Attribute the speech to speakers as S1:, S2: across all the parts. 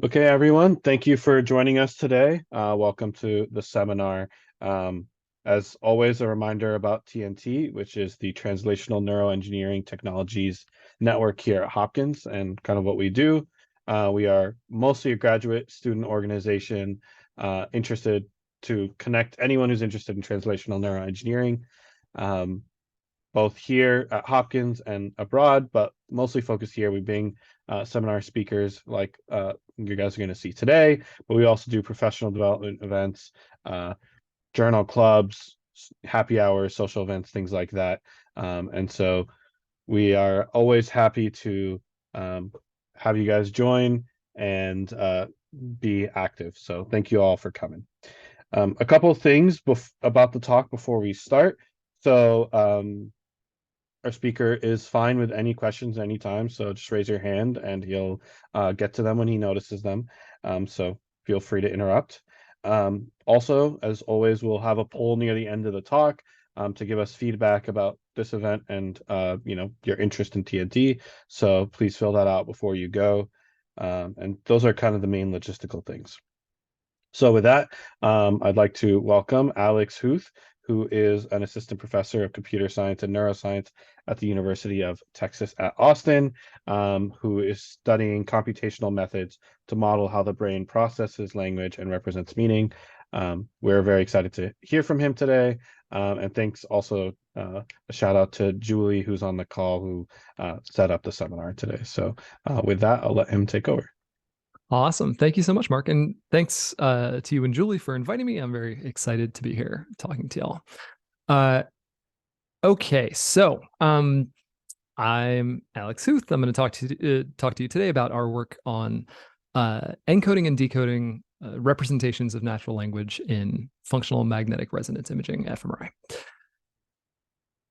S1: Okay, everyone, thank you for joining us today. Welcome to the seminar. Um, as always, a reminder about TNT, which is the Translational Neuroengineering Technologies Network here at Hopkins, and kind of what we do. We are mostly a graduate student organization interested to connect anyone who's interested in translational neuroengineering. Um, both here at Hopkins and abroad, but mostly focused here. We bring seminar speakers like you guys are going to see today, but we also do professional development events, uh, journal clubs, happy hours, social events, things like that. And so we are always happy to have you guys join and be active. So thank you all for coming. A couple of things about the talk before we start. So our speaker is fine with any questions anytime, so just raise your hand and he'll get to them when he notices them. So feel free to interrupt. Also, as always, we'll have a poll near the end of the talk to give us feedback about this event and your interest in TNT. So please fill that out before you go. And those are kind of the main logistical things. So with that, I'd like to welcome Alex Huth, who is an assistant professor of computer science and neuroscience at the University of Texas at Austin, who is studying computational methods to model how the brain processes language and represents meaning. We're very excited to hear from him today. And thanks also a shout out to Julie, who's on the call, who set up the seminar today. So with that, I'll let him take over.
S2: Awesome. Thank you so much, Mark. And thanks to you and Julie for inviting me. I'm very excited to be here talking to y'all. Uh, okay, so I'm Alex Huth. I'm going to talk to you today about our work on encoding and decoding representations of natural language in functional magnetic resonance imaging, fMRI.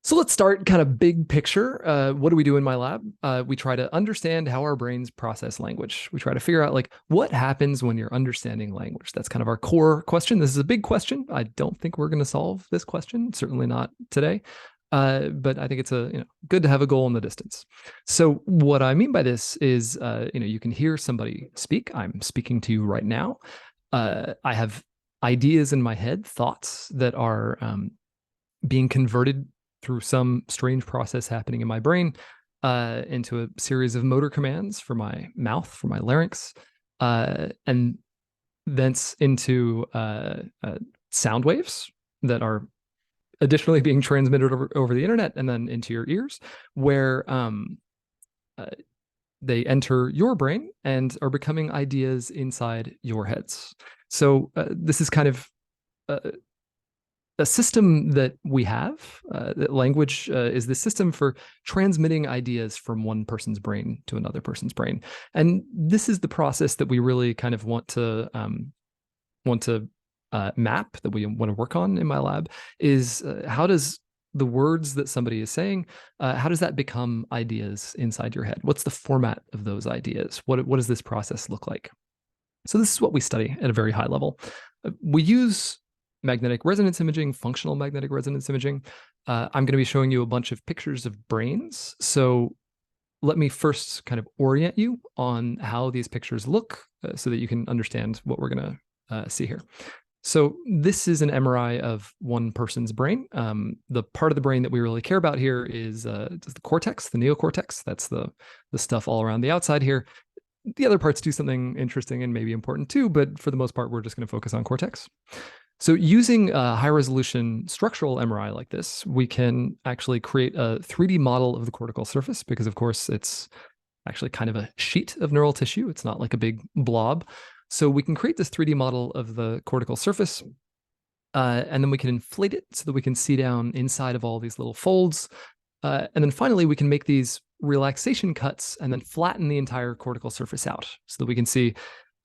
S2: So let's start kind of big picture. What do we do in my lab? We try to understand how our brains process language. We try to figure out like what happens when you're understanding language. That's kind of our core question. This is a big question. I don't think we're going to solve this question, certainly not today. But I think it's good to have a goal in the distance. So what I mean by this is, you can hear somebody speak. I'm speaking to you right now. I have ideas in my head, thoughts that are being converted through some strange process happening in my brain into a series of motor commands for my mouth, for my larynx, and thence into sound waves that are additionally being transmitted over the internet and then into your ears, where they enter your brain and are becoming ideas inside your heads. So this is kind of a system that we have. That language is the system for transmitting ideas from one person's brain to another person's brain, and this is the process that we really kind of want to map, that we want to work on in my lab. Is how does the words that somebody is saying, how does that become ideas inside your head? What's the format of those ideas? What does this process look like? So this is what we study at a very high level. We use magnetic resonance imaging, functional magnetic resonance imaging. I'm going to be showing you a bunch of pictures of brains. So let me first kind of orient you on how these pictures look so that you can understand what we're going to see here. So this is an MRI of one person's brain. The part of the brain that we really care about here is the cortex, the neocortex. That's the stuff all around the outside here. The other parts do something interesting and maybe important too, but for the most part, we're just going to focus on cortex. So using a high resolution structural MRI like this, we can actually create a 3D model of the cortical surface because, of course, it's actually kind of a sheet of neural tissue. It's not like a big blob. So we can create this 3D model of the cortical surface, and then we can inflate it so that we can see down inside of all these little folds. And then finally, we can make these relaxation cuts and then flatten the entire cortical surface out so that we can see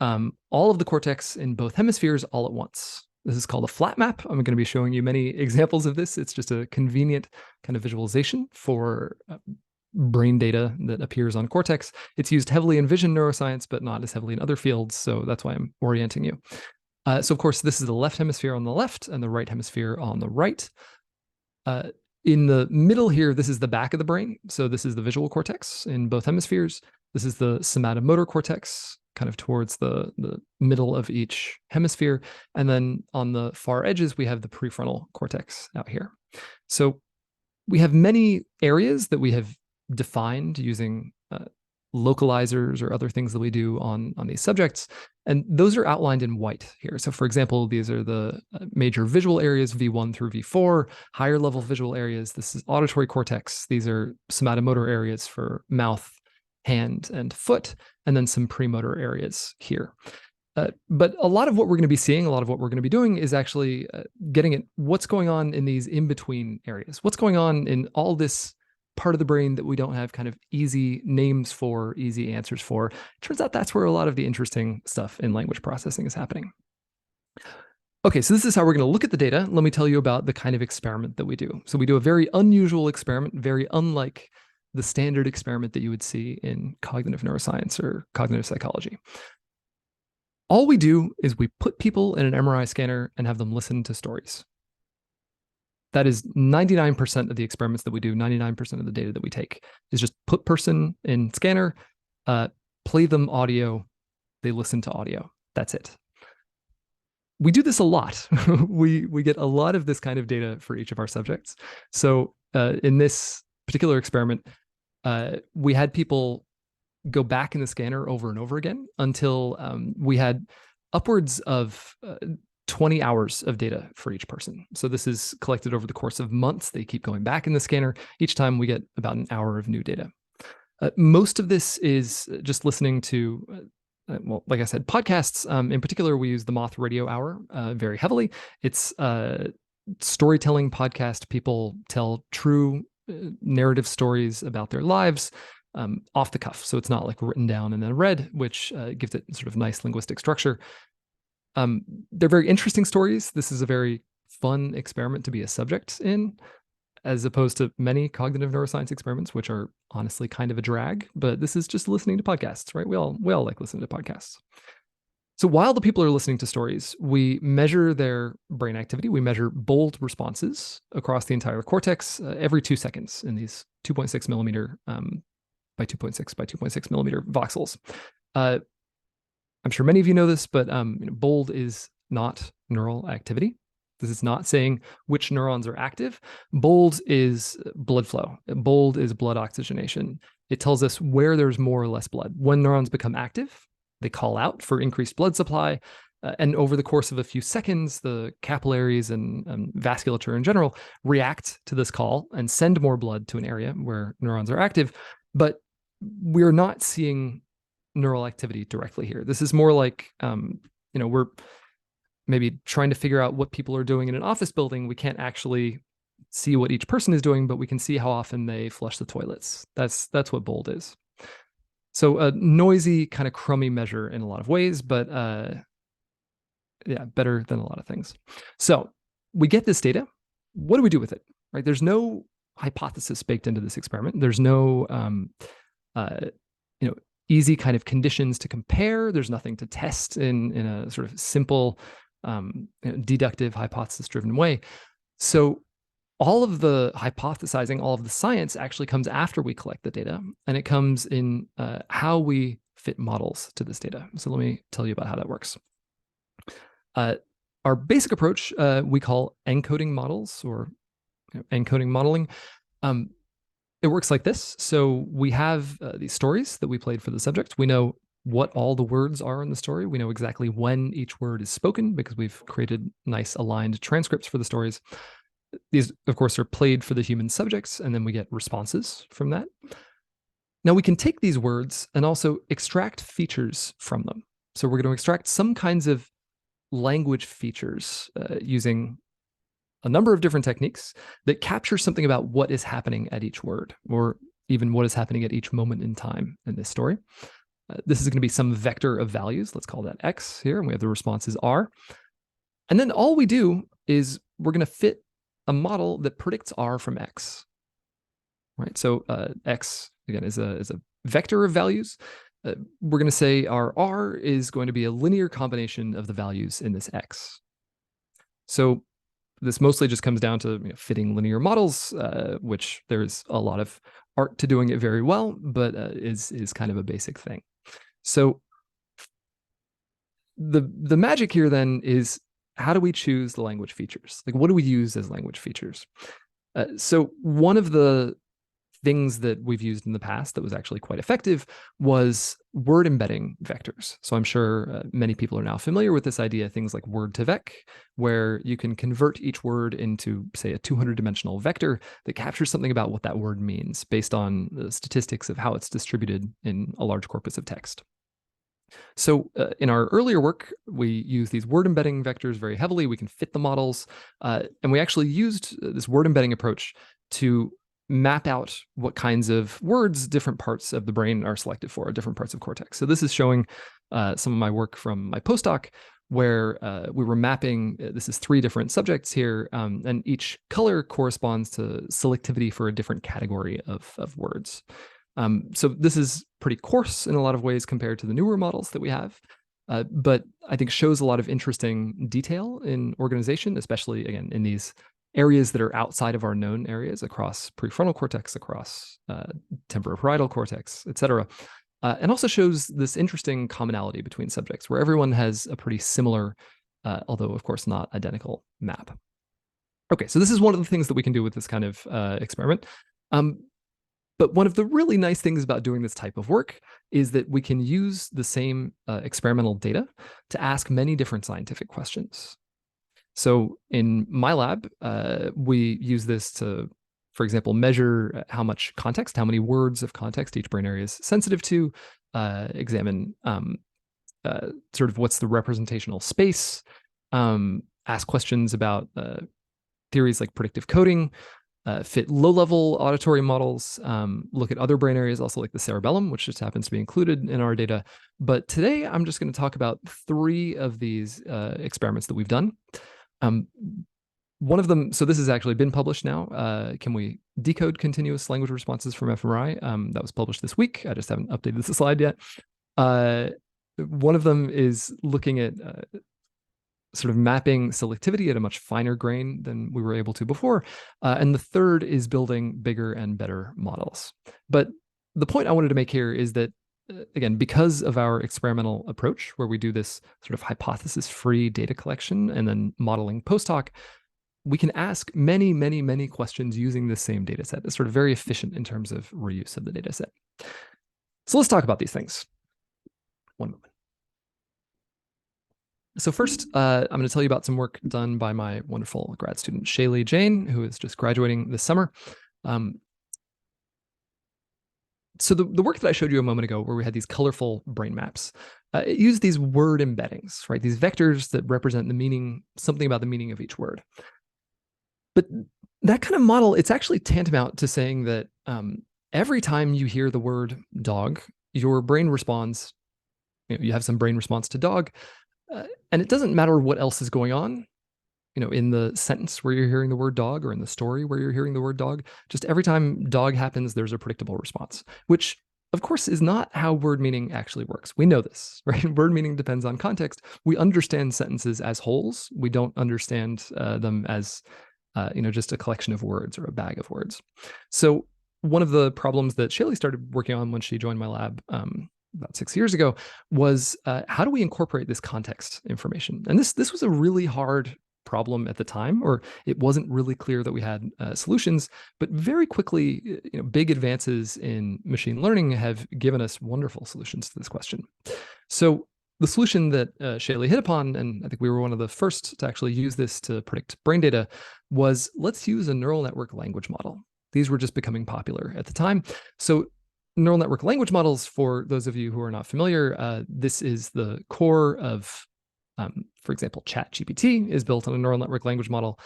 S2: all of the cortex in both hemispheres all at once. This is called a flat map. I'm going to be showing you many examples of this. It's just a convenient kind of visualization for brain data that appears on cortex. It's used heavily in vision neuroscience, but not as heavily in other fields. So that's why I'm orienting you. So of course, this is the left hemisphere on the left and the right hemisphere on the right. In the middle here, this is the back of the brain. So this is the visual cortex in both hemispheres. This is the somatomotor cortex kind of towards the middle of each hemisphere. And then on the far edges, we have the prefrontal cortex out here. So we have many areas that we have defined using localizers or other things that we do on these subjects. And those are outlined in white here. So for example, these are the major visual areas, V1 through V4, higher level visual areas. This is auditory cortex. These are somatomotor areas for mouth, hand, and foot, and then some premotor areas here. But a lot of what we're going to be seeing, a lot of what we're going to be doing is actually getting at what's going on in these in-between areas. What's going on in all this part of the brain that we don't have kind of easy names for, easy answers for. Turns out that's where a lot of the interesting stuff in language processing is happening. Okay, so this is how we're going to look at the data. Let me tell you about the kind of experiment that we do. So we do a very unusual experiment, very unlike the standard experiment that you would see in cognitive neuroscience or cognitive psychology. All we do is we put people in an MRI scanner and have them listen to stories. That is 99% of the experiments that we do, 99% of the data that we take is just put person in scanner, play them audio, they listen to audio. That's it. We do this a lot. we get a lot of this kind of data for each of our subjects. So in this particular experiment, we had people go back in the scanner over and over again until we had upwards of 20 hours of data for each person. So this is collected over the course of months. They keep going back in the scanner. Each time we get about an hour of new data. Most of this is just listening to, well, like I said, podcasts. In particular, we use the Moth Radio Hour very heavily. It's a storytelling podcast. People tell true narrative stories about their lives off the cuff. So it's not like written down and then read, which gives it sort of nice linguistic structure. They're very interesting stories. This is a very fun experiment to be a subject in, as opposed to many cognitive neuroscience experiments, which are honestly kind of a drag. But this is just listening to podcasts, right? We all like listening to podcasts. So while the people are listening to stories, we measure their brain activity. We measure bold responses across the entire cortex every 2 seconds in these 2.6 millimeter by 2.6 by 2.6 millimeter voxels. I'm sure many of you know this, but bold is not neural activity. This is not saying which neurons are active. Bold is blood flow. Bold is blood oxygenation. It tells us where there's more or less blood. When neurons become active, they call out for increased blood supply. And over the course of a few seconds, the capillaries and vasculature in general react to this call and send more blood to an area where neurons are active. But we're not seeing neural activity directly here. This is more like, we're maybe trying to figure out what people are doing in an office building. We can't actually see what each person is doing, but we can see how often they flush the toilets. That's what bold is. So a noisy, kind of crummy measure in a lot of ways, but yeah, better than a lot of things. So we get this data. What do we do with it? Right? There's no hypothesis baked into this experiment. There's no easy kind of conditions to compare. There's nothing to test in a sort of simple deductive hypothesis-driven way. So all of the hypothesizing, all of the science actually comes after we collect the data, and it comes in how we fit models to this data. So let me tell you about how that works. Our basic approach we call encoding models or encoding modeling. It works like this. So we have these stories that we played for the subject. We know what all the words are in the story. We know exactly when each word is spoken because we've created nice aligned transcripts for the stories. These, of course, are played for the human subjects, and then we get responses from that. Now we can take these words and also extract features from them. So we're going to extract some kinds of language features using a number of different techniques that capture something about what is happening at each word, or even what is happening at each moment in time in this story. This is going to be some vector of values. Let's call that X here. And we have the responses R. And then all we do is we're going to fit a model that predicts R from X. Right. So X, again, is a vector of values. We're going to say our R is going to be a linear combination of the values in this X. So this mostly just comes down to fitting linear models, which there's a lot of art to doing it very well, but is kind of a basic thing. So the magic here then is, how do we choose the language features? Like, what do we use as language features? So one of the things that we've used in the past that was actually quite effective was word embedding vectors. So I'm sure many people are now familiar with this idea, things like word2vec, where you can convert each word into, say, a 200-dimensional vector that captures something about what that word means based on the statistics of how it's distributed in a large corpus of text. So in our earlier work, we use these word embedding vectors very heavily. We can fit the models. And we actually used this word embedding approach to map out what kinds of words different parts of the brain are selected for, different parts of cortex. So this is showing some of my work from my postdoc, where we were mapping, this is 3 different subjects here, and each color corresponds to selectivity for a different category of words. So this is pretty coarse in a lot of ways compared to the newer models that we have, but I think shows a lot of interesting detail in organization, especially, again, in these areas that are outside of our known areas, across prefrontal cortex, across temporoparietal cortex, et cetera. And also shows this interesting commonality between subjects, where everyone has a pretty similar, although of course not identical, map. Okay, so this is one of the things that we can do with this kind of experiment. But one of the really nice things about doing this type of work is that we can use the same experimental data to ask many different scientific questions. So in my lab, we use this to, for example, measure how much context, how many words of context each brain area is sensitive to, examine sort of what's the representational space, ask questions about theories like predictive coding, fit low-level auditory models, look at other brain areas, also like the cerebellum, which just happens to be included in our data. But today, I'm just going to talk about 3 of these experiments that we've done. One of them, so this has actually been published now. Can we decode continuous language responses from FMRI? That was published this week. I just haven't updated the slide yet. One of them is looking at sort of mapping selectivity at a much finer grain than we were able to before. And the third is building bigger and better models. But the point I wanted to make here is that, again, because of our experimental approach, where we do this sort of hypothesis-free data collection and then modeling post-hoc, we can ask many, many, many questions using the same data set. It's sort of very efficient in terms of reuse of the data set. So let's talk about these things. One moment. So first, I'm going to tell you about some work done by my wonderful grad student, Shaylee Jane, who is just graduating this summer. So the work that I showed you a moment ago, where we had these colorful brain maps, it used these word embeddings, right? These vectors that represent the meaning, something about the meaning of each word. But that kind of model, it's actually tantamount to saying that every time you hear the word dog, your brain responds, you have some brain response to dog, and it doesn't matter what else is going on, in the sentence where you're hearing the word dog, or in the story where you're hearing the word dog. Just every time dog happens, there's a predictable response, which of course is not how word meaning actually works. We know this, right? Word meaning depends on context. We understand sentences as wholes. We don't understand them as, just a collection of words or a bag of words. So one of the problems that Shaylee started working on when she joined my lab about 6 years ago was, how do we incorporate this context information? And this was a really hard problem at the time, or it wasn't really clear that we had solutions. But very quickly, big advances in machine learning have given us wonderful solutions to this question. So the solution that Shaylee hit upon, and I think we were one of the first to actually use this to predict brain data, was, let's use a neural network language model. These were just becoming popular at the time. So neural network language models, for those of you who are not familiar, this is the core of, for example, ChatGPT is built on a neural network language model.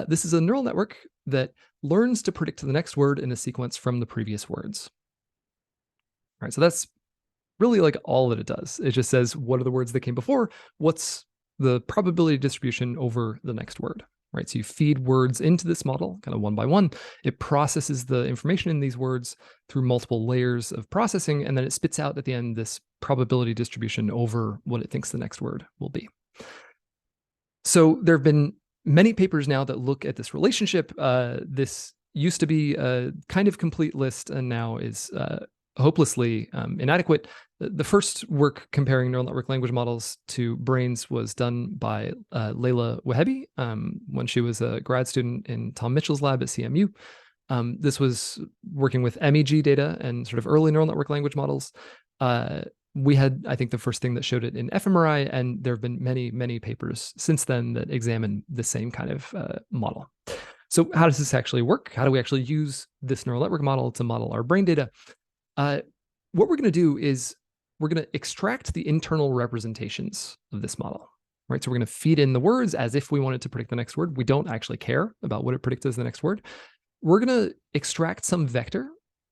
S2: This is a neural network that learns to predict the next word in a sequence from the previous words. All right, so that's really like all that it does. It just says, what are the words that came before? What's the probability distribution over the next word? Right, so you feed words into this model kind of one by one. It processes the information in these words through multiple layers of processing, and then it spits out at the end this probability distribution over what it thinks the next word will be. So there have been many papers now that look at this relationship. This used to be a kind of complete list, and now is hopelessly inadequate. The first work comparing neural network language models to brains was done by Leila Wahebi when she was a grad student in Tom Mitchell's lab at CMU. This was working with MEG data and sort of early neural network language models. We had, I think, the first thing that showed it in FMRI, and there have been many, many papers since then that examine the same kind of model. So how does this actually work? How do we actually use this neural network model to model our brain data? What we're going to do is we're going to extract the internal representations of this model, right? So we're going to feed in the words as if we wanted to predict the next word. We don't actually care about what it predicts as the next word. We're going to extract some vector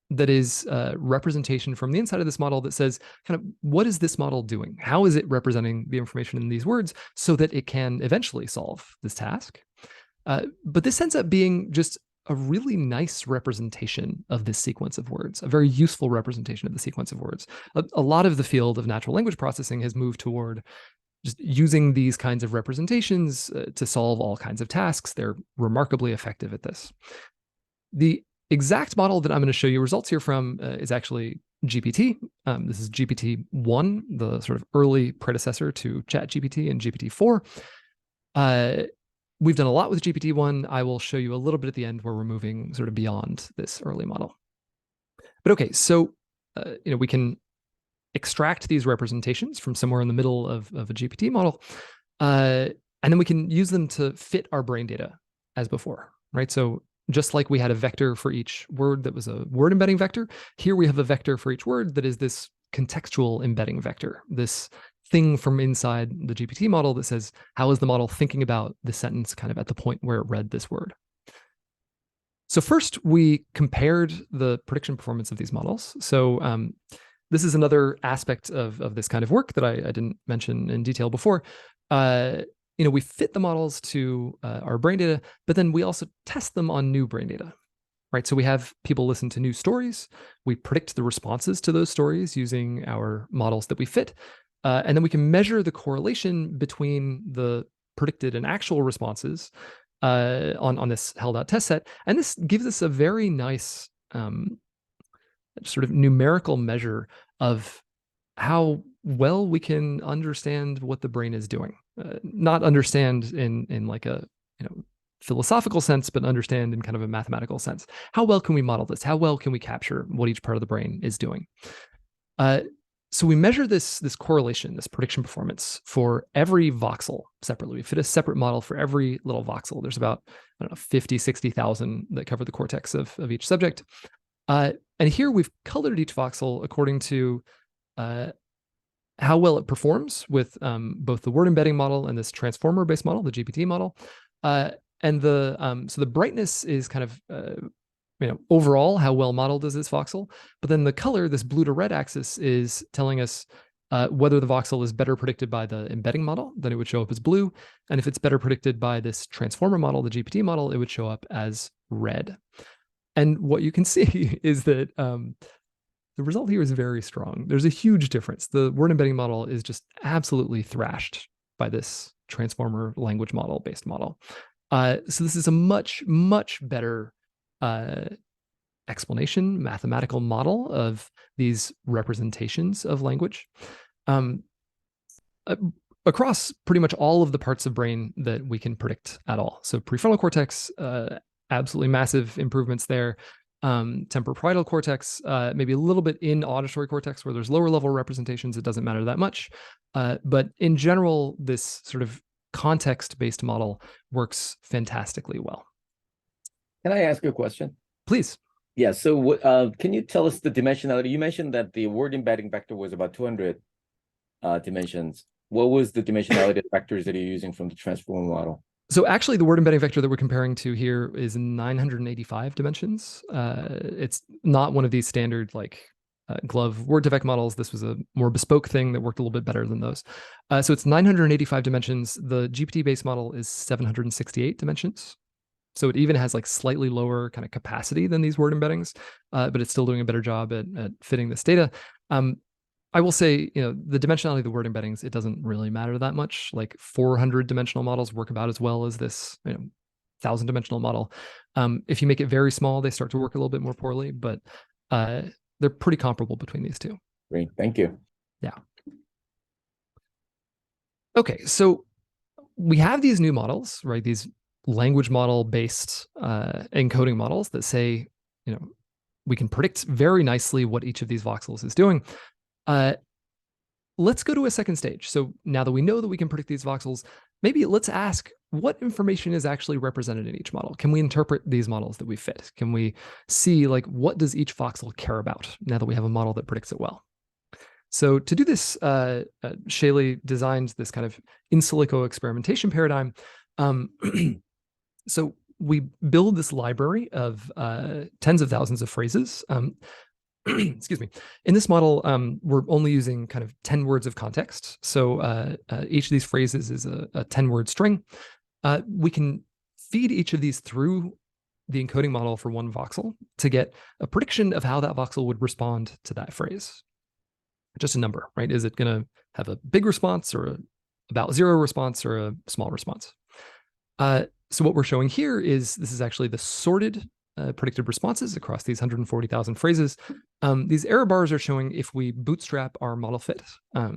S2: that is a representation from the inside of this model that says kind of what is this model doing? How is it representing the information in these words so that it can eventually solve this task? But this ends up being just a really nice representation of this sequence of words, a very useful representation of the sequence of words. A lot of the field of natural language processing has moved toward just using these kinds of representations to solve all kinds of tasks. They're remarkably effective at this. The exact model that I'm going to show you results here from is actually GPT. This is GPT-1, the sort of early predecessor to ChatGPT and GPT-4. We've done a lot with GPT-1. I will show you a little bit at the end where we're moving sort of beyond this early model. But okay, so we can extract these representations from somewhere in the middle of a GPT model, and then we can use them to fit our brain data as before, right? So just like we had a vector for each word that was a word embedding vector, here we have a vector for each word that is this contextual embedding vector, this thing from inside the GPT model that says, how is the model thinking about the sentence kind of at the point where it read this word? So first, we compared the prediction performance of these models. So this is another aspect of this kind of work that I didn't mention in detail before. We fit the models to our brain data, but then we also test them on new brain data, right? So we have people listen to new stories. We predict the responses to those stories using our models that we fit. And then we can measure the correlation between the predicted and actual responses on this held out test set. And this gives us a very nice sort of numerical measure of how well we can understand what the brain is doing. Not understand in like a philosophical sense, but understand in kind of a mathematical sense. How well can we model this? How well can we capture what each part of the brain is doing? So we measure this correlation, this prediction performance for every voxel separately. We fit a separate model for every little voxel. There's about, 50, 60,000 that cover the cortex of each subject. And here we've colored each voxel according to how well it performs with both the word embedding model and this transformer-based model, the GPT model. And so the brightness is kind of overall, how well modeled is this voxel? But then the color, this blue to red axis, is telling us whether the voxel is better predicted by the embedding model, then it would show up as blue. And if it's better predicted by this transformer model, the GPT model, it would show up as red. And what you can see is that the result here is very strong. There's a huge difference. The word embedding model is just absolutely thrashed by this transformer language model based model. So this is a much, much better explanation, mathematical model of these representations of language across pretty much all of the parts of brain that we can predict at all. So prefrontal cortex, absolutely massive improvements there. Temporoparietal cortex, maybe a little bit in auditory cortex where there's lower level representations. It doesn't matter that much. But in general, this sort of context-based model works fantastically well.
S3: Can I ask you a question?
S2: Please.
S3: Yeah, so can you tell us the dimensionality? You mentioned that the word embedding vector was about 200 dimensions. What was the dimensionality of vectors that you're using from the transformer model?
S2: So actually, the word embedding vector that we're comparing to here is 985 dimensions. It's not one of these standard glove word to vec models. This was a more bespoke thing that worked a little bit better than those. So it's 985 dimensions. The GPT-based model is 768 dimensions. So it even has slightly lower kind of capacity than these word embeddings, but it's still doing a better job at fitting this data. I will say, the dimensionality of the word embeddings, it doesn't really matter that much. 400 dimensional models work about as well as this, 1,000 dimensional model. If you make it very small, they start to work a little bit more poorly, but they're pretty comparable between these two.
S3: Great, thank you.
S2: Yeah. Okay, so we have these new models, right? These language model based encoding models that say, we can predict very nicely what each of these voxels is doing. Let's go to a second stage. So now that we know that we can predict these voxels, maybe let's ask what information is actually represented in each model. Can we interpret these models that we fit? Can we see like what does each voxel care about now that we have a model that predicts it well? So to do this, Shaley designed this kind of in silico experimentation paradigm. So we build this library of tens of thousands of phrases. Excuse me. In this model, we're only using kind of 10 words of context. So each of these phrases is a 10-word string. We can feed each of these through the encoding model for one voxel to get a prediction of how that voxel would respond to that phrase. Just a number, right? Is it going to have a big response or about zero response or a small response? So what we're showing here is this is actually the sorted predicted responses across these 140,000 phrases. These error bars are showing if we bootstrap our model fit.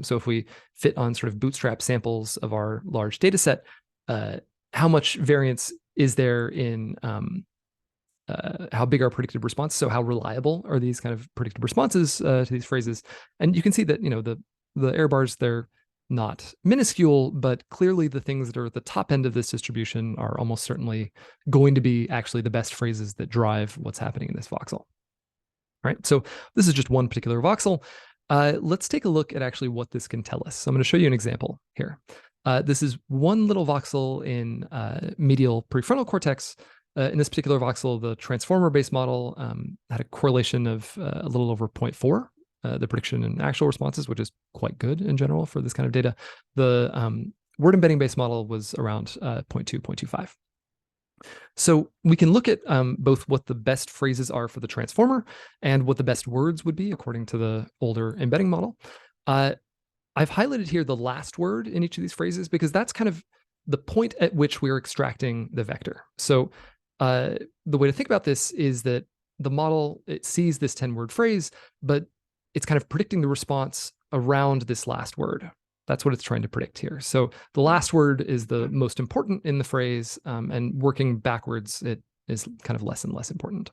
S2: So if we fit on sort of bootstrap samples of our large data set, how much variance is there in how big our predicted response? So how reliable are these kind of predicted responses to these phrases? And you can see that, the error bars, they're not minuscule, but clearly the things that are at the top end of this distribution are almost certainly going to be actually the best phrases that drive what's happening in this voxel. Right. So this is just one particular voxel. Let's take a look at actually what this can tell us. So I'm going to show you an example here. This is one little voxel in medial prefrontal cortex. In this particular voxel, the transformer-based model had a correlation of a little over 0.4, the prediction and actual responses, which is quite good in general for this kind of data. The word embedding-based model was around 0.2, 0.25. So we can look at both what the best phrases are for the transformer and what the best words would be according to the older embedding model. I've highlighted here the last word in each of these phrases because that's kind of the point at which we're extracting the vector. So the way to think about this is that the model, it sees this 10-word phrase, but it's kind of predicting the response around this last word. That's what it's trying to predict here. So the last word is the most important in the phrase, and working backwards, it is kind of less and less important.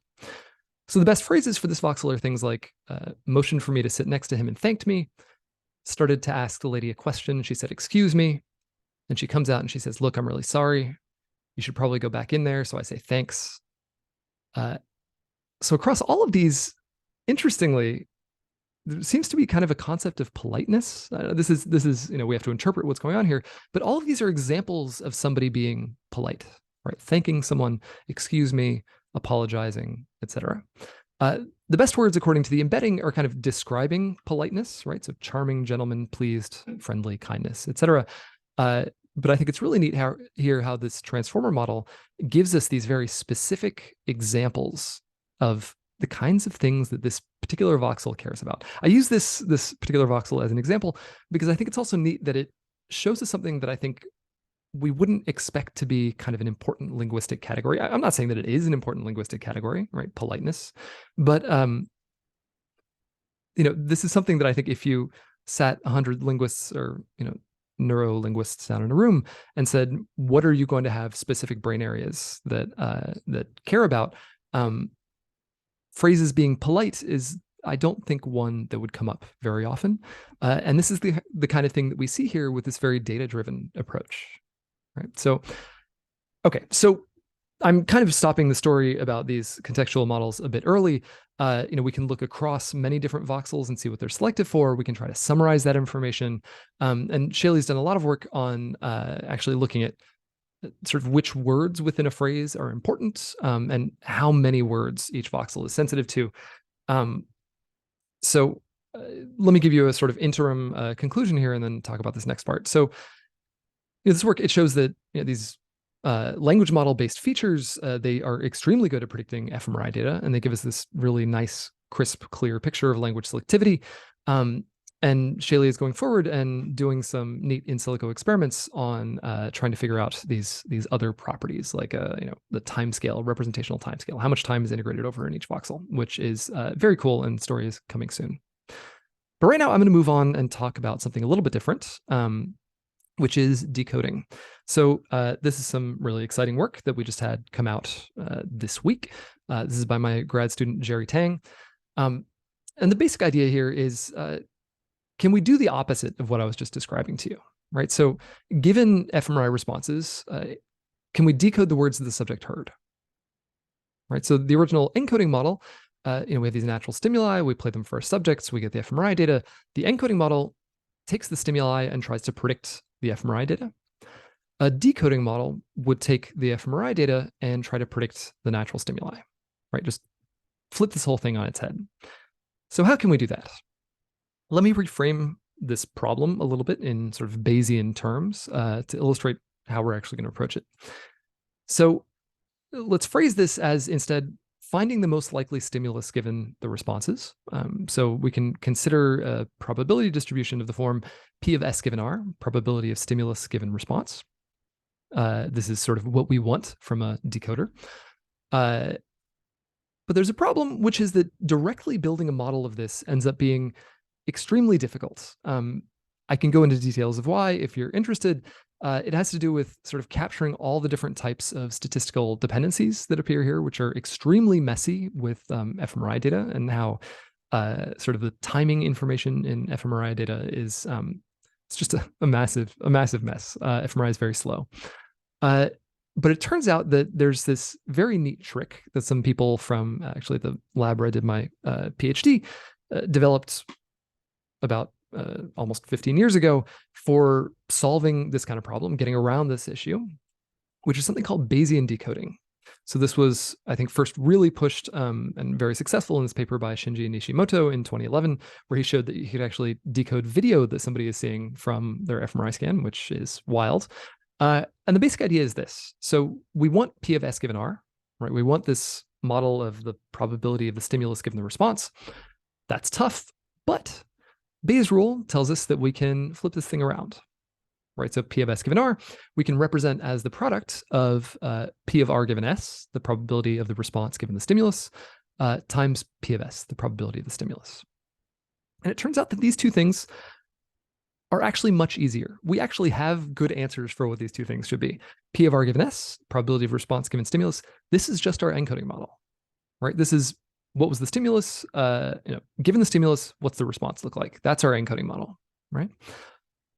S2: So the best phrases for this voxel are things like motioned for me to sit next to him and thanked me, started to ask the lady a question. She said, "Excuse me." And she comes out and she says, "Look, I'm really sorry. You should probably go back in there." So I say, "Thanks." So across all of these, interestingly, there seems to be kind of a concept of politeness. This is we have to interpret what's going on here, but all of these are examples of somebody being polite, right? Thanking someone, "Excuse me," apologizing, etc. The best words, according to the embedding, are kind of describing politeness, right? So charming, gentleman, pleased, friendly, kindness, etc. But I think it's really neat how this transformer model gives us these very specific examples of the kinds of things that this particular voxel cares about. I use this particular voxel as an example because I think it's also neat that it shows us something that I think we wouldn't expect to be kind of an important linguistic category. I'm not saying that it is an important linguistic category, right? Politeness, but this is something that I think if you sat 100 linguists or neuro-linguists down in a room and said, "What are you going to have specific brain areas that care about?" Phrases being polite is, I don't think, one that would come up very often. And this is the kind of thing that we see here with this very data-driven approach, right? So, okay, so I'm kind of stopping the story about these contextual models a bit early. We can look across many different voxels and see what they're selected for. We can try to summarize that information. And Shaley's done a lot of work on actually looking at sort of which words within a phrase are important and how many words each voxel is sensitive to. So let me give you a sort of interim conclusion here and then talk about this next part. So this work, it shows that these language model based features, they are extremely good at predicting FMRI data, and they give us this really nice, crisp, clear picture of language selectivity. And Shaylee is going forward and doing some neat in silico experiments on trying to figure out these other properties, like the timescale, representational timescale, how much time is integrated over in each voxel, which is very cool, and story is coming soon. But right now, I'm going to move on and talk about something a little bit different, which is decoding. So this is some really exciting work that we just had come out this week. This is by my grad student, Jerry Tang. And the basic idea here is, can we do the opposite of what I was just describing to you, right? So given fMRI responses, can we decode the words that the subject heard, right? So the original encoding model, we have these natural stimuli, we play them for our subjects, we get the fMRI data. The encoding model takes the stimuli and tries to predict the fMRI data. A decoding model would take the fMRI data and try to predict the natural stimuli, right? Just flip this whole thing on its head. So how can we do that? Let me reframe this problem a little bit in sort of Bayesian terms to illustrate how we're actually going to approach it. So let's phrase this as instead finding the most likely stimulus given the responses. So we can consider a probability distribution of the form P of S given R, probability of stimulus given response. This is sort of what we want from a decoder. But there's a problem, which is that directly building a model of this ends up being extremely difficult. I can go into details of why if you're interested. It has to do with sort of capturing all the different types of statistical dependencies that appear here, which are extremely messy with fMRI data, and how sort of the timing information in fMRI data is it's just a massive mess. fMRI is very slow. But it turns out that there's this very neat trick that some people from actually the lab where I did my PhD developed about almost 15 years ago for solving this kind of problem, getting around this issue, which is something called Bayesian decoding. So this was, I think, first really pushed and very successful in this paper by Shinji Nishimoto in 2011, where he showed that you could actually decode video that somebody is seeing from their fMRI scan, which is wild. And the basic idea is this. So we want P of S given R, right? We want this model of the probability of the stimulus given the response. That's tough, but Bayes' rule tells us that we can flip this thing around, right? So P of S given R, we can represent as the product of P of R given S, the probability of the response given the stimulus, times P of S, the probability of the stimulus. And it turns out that these two things are actually much easier. We actually have good answers for what these two things should be. P of R given S, probability of response given stimulus. This is just our encoding model, right? This is what was the stimulus, given the stimulus, what's the response look like? That's our encoding model, right?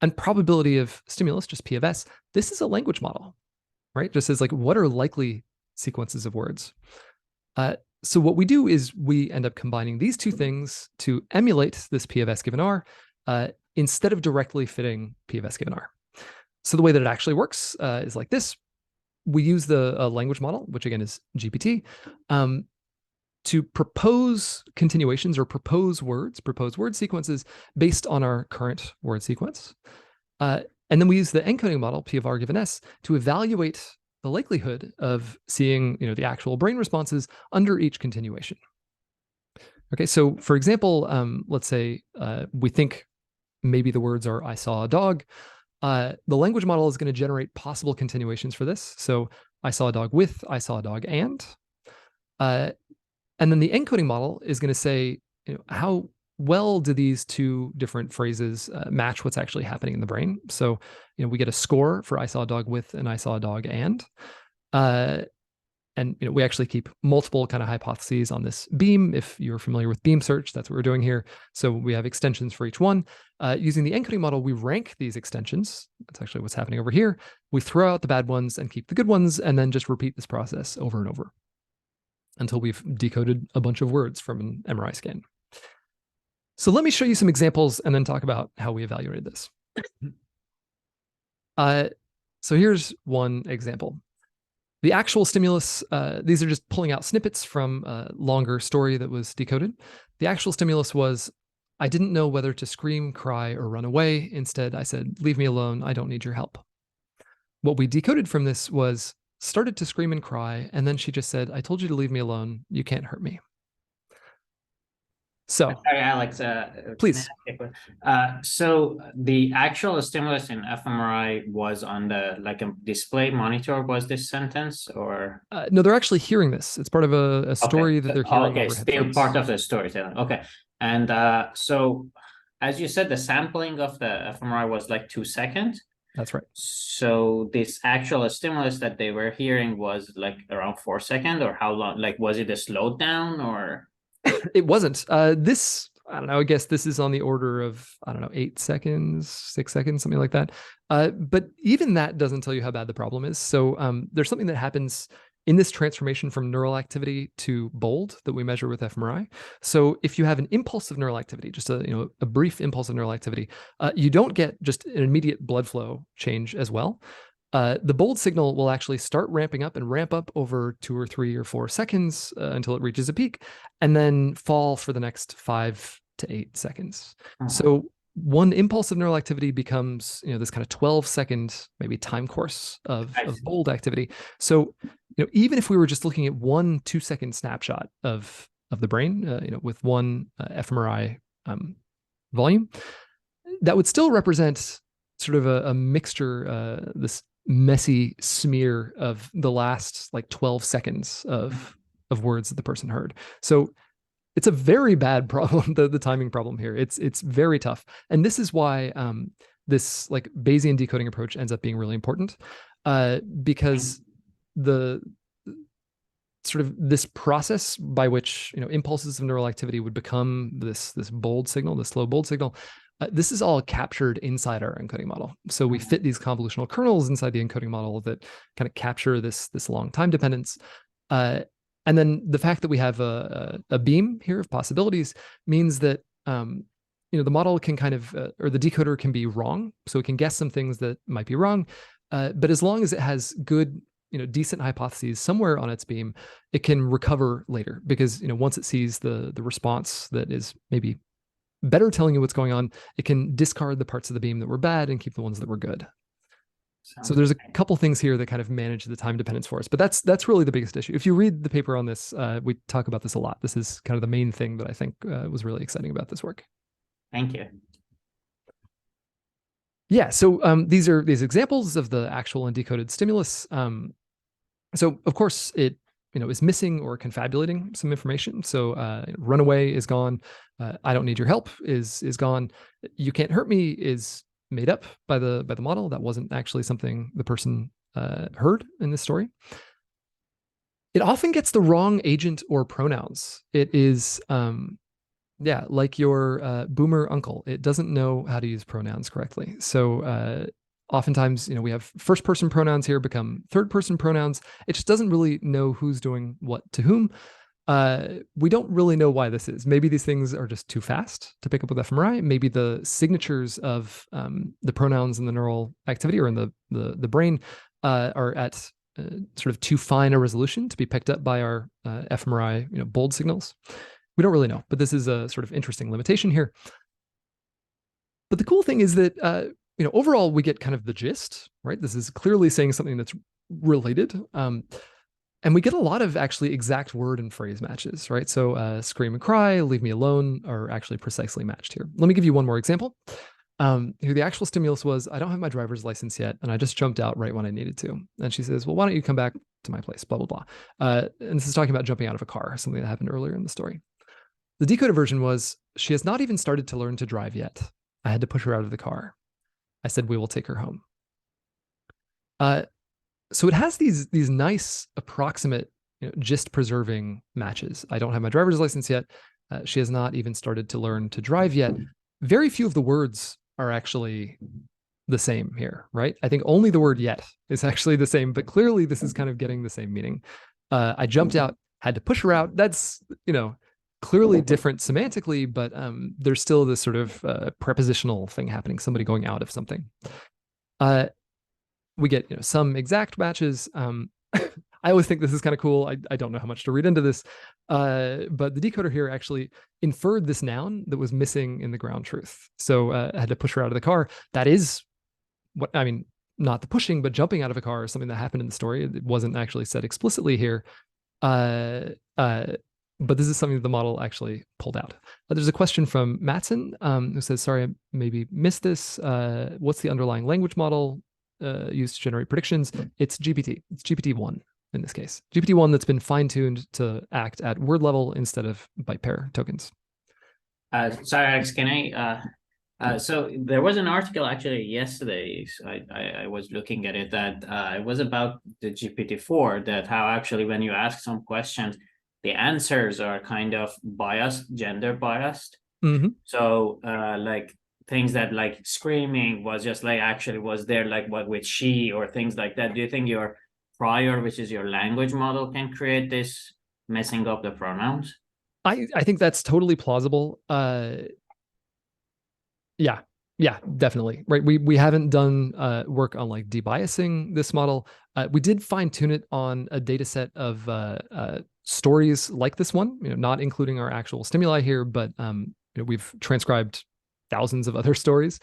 S2: And probability of stimulus, just P of S, this is a language model, right? Just says like, what are likely sequences of words? So what we do is we end up combining these two things to emulate this P of S given R instead of directly fitting P of S given R. So the way that it actually works is like this. We use the language model, which again is GPT, to propose continuations or propose word sequences based on our current word sequence. And then we use the encoding model, P of R given S, to evaluate the likelihood of seeing the actual brain responses under each continuation. Okay, so for example, let's say we think maybe the words are I saw a dog. The language model is going to generate possible continuations for this. So I saw a dog with, I saw a dog and. And then the encoding model is going to say, how well do these two different phrases match what's actually happening in the brain? So, we get a score for I saw a dog with and I saw a dog and. And we actually keep multiple kind of hypotheses on this beam. If you're familiar with beam search, that's what we're doing here. So we have extensions for each one. Using the encoding model, we rank these extensions. That's actually what's happening over here. We throw out the bad ones and keep the good ones, and then just repeat this process over and over until we've decoded a bunch of words from an MRI scan. So let me show you some examples and then talk about how we evaluated this. So here's one example. The actual stimulus, these are just pulling out snippets from a longer story that was decoded. The actual stimulus was, I didn't know whether to scream, cry, or run away. Instead, I said, leave me alone. I don't need your help. What we decoded from this was, started to scream and cry, and then she just said, I told you to leave me alone. You can't hurt me. So,
S4: sorry, Alex.
S2: please.
S4: So the actual stimulus in fMRI was on the like a display monitor. Was this sentence or?
S2: No, they're actually hearing this. It's part of a story that they're hearing
S4: Okay,
S2: over
S4: still
S2: headphones.
S4: part of the storytelling. Okay, and so as you said, the sampling of the fMRI was like 2 seconds.
S2: That's right.
S4: So this actual stimulus that they were hearing was like around 4 seconds, or how long? Like, was it a slowdown or?
S2: It wasn't. This, I don't know, I guess this is on the order of, I don't know, 8 seconds, 6 seconds, something like that. But even that doesn't tell you how bad the problem is. So there's something that happens in this transformation from neural activity to bold that we measure with fMRI. So if you have an impulse of neural activity, just a brief impulse of neural activity, you don't get just an immediate blood flow change as well. The bold signal will actually start ramping up and ramp up over 2 or 3 or 4 seconds until it reaches a peak, and then fall for the next 5 to 8 seconds. So one impulse of neural activity becomes, this kind of 12-second maybe time course of bold activity. So, even if we were just looking at 1 2-second snapshot of the brain, with one fMRI volume, that would still represent sort of a mixture, this messy smear of the last like 12 seconds of words that the person heard. So it's a very bad problem, the timing problem here. It's very tough. And this is why this like Bayesian decoding approach ends up being really important, because the sort of this process by which impulses of neural activity would become this bold signal, this slow bold signal, this is all captured inside our encoding model. So we fit these convolutional kernels inside the encoding model that kind of capture this long time dependence. And then the fact that we have a beam here of possibilities means that the model can kind of, or the decoder can be wrong. So it can guess some things that might be wrong. But as long as it has good, decent hypotheses somewhere on its beam, it can recover later, because once it sees the response that is maybe better telling you what's going on, it can discard the parts of the beam that were bad and keep the ones that were good. So there's a couple things here that kind of manage the time dependence for us, but that's really the biggest issue. If you read the paper on this, we talk about this a lot. This is kind of the main thing that I think was really exciting about this work.
S4: Thank you.
S2: Yeah, so these are these examples of the actual undecoded stimulus. So of course it is missing or confabulating some information. So runaway is gone. I don't need your help is gone. You can't hurt me is made up by the model. That wasn't actually something the person heard in this story. It often gets the wrong agent or pronouns. It is like your boomer uncle. It doesn't know how to use pronouns correctly. So oftentimes, we have first person pronouns here become third person pronouns. It just doesn't really know who's doing what to whom. We don't really know why this is. Maybe these things are just too fast to pick up with fMRI. Maybe the signatures of the pronouns in the neural activity or in the brain are at sort of too fine a resolution to be picked up by our fMRI bold signals. We don't really know, but this is a sort of interesting limitation here. But the cool thing is that overall, we get kind of the gist, right? This is clearly saying something that's related. And we get a lot of actually exact word and phrase matches, right? So scream and cry, leave me alone are actually precisely matched here. Let me give you one more example. Here, the actual stimulus was, I don't have my driver's license yet, and I just jumped out right when I needed to. And she says, well, why don't you come back to my place, blah, blah, blah. And this is talking about jumping out of a car, something that happened earlier in the story. The decoded version was, she has not even started to learn to drive yet. I had to push her out of the car. I said, we will take her home. So it has these nice approximate, gist preserving matches. I don't have my driver's license yet. She has not even started to learn to drive yet. Very few of the words are actually the same here, right? I think only the word yet is actually the same, but clearly this is kind of getting the same meaning. I jumped out, had to push her out. That's, clearly different semantically, but there's still this sort of prepositional thing happening, somebody going out of something. We get some exact matches. I always think this is kind of cool. I don't know how much to read into this, but the decoder here actually inferred this noun that was missing in the ground truth. So I had to push her out of the car. That is what, I mean, not the pushing, but jumping out of a car is something that happened in the story. It wasn't actually said explicitly here. but this is something that the model actually pulled out. There's a question from Matson who says, sorry, I maybe missed this. What's the underlying language model used to generate predictions? It's GPT. It's GPT-1 in this case. GPT-1 that's been fine-tuned to act at word level instead of byte pair tokens.
S4: Sorry, Alex, can I? So there was an article actually yesterday. So I was looking at it that it was about the GPT-4, that how actually when you ask some questions, the answers are kind of biased, gender biased.
S2: Mm-hmm.
S4: So like things that like screaming was just like actually was there like what with she or things like that. Do you think your prior, which is your language model, can create this messing up the pronouns?
S2: I think that's totally plausible. Yeah, definitely. Right. We haven't done work on like debiasing this model. We did fine tune it on a data set of stories like this one, not including our actual stimuli here, but we've transcribed thousands of other stories.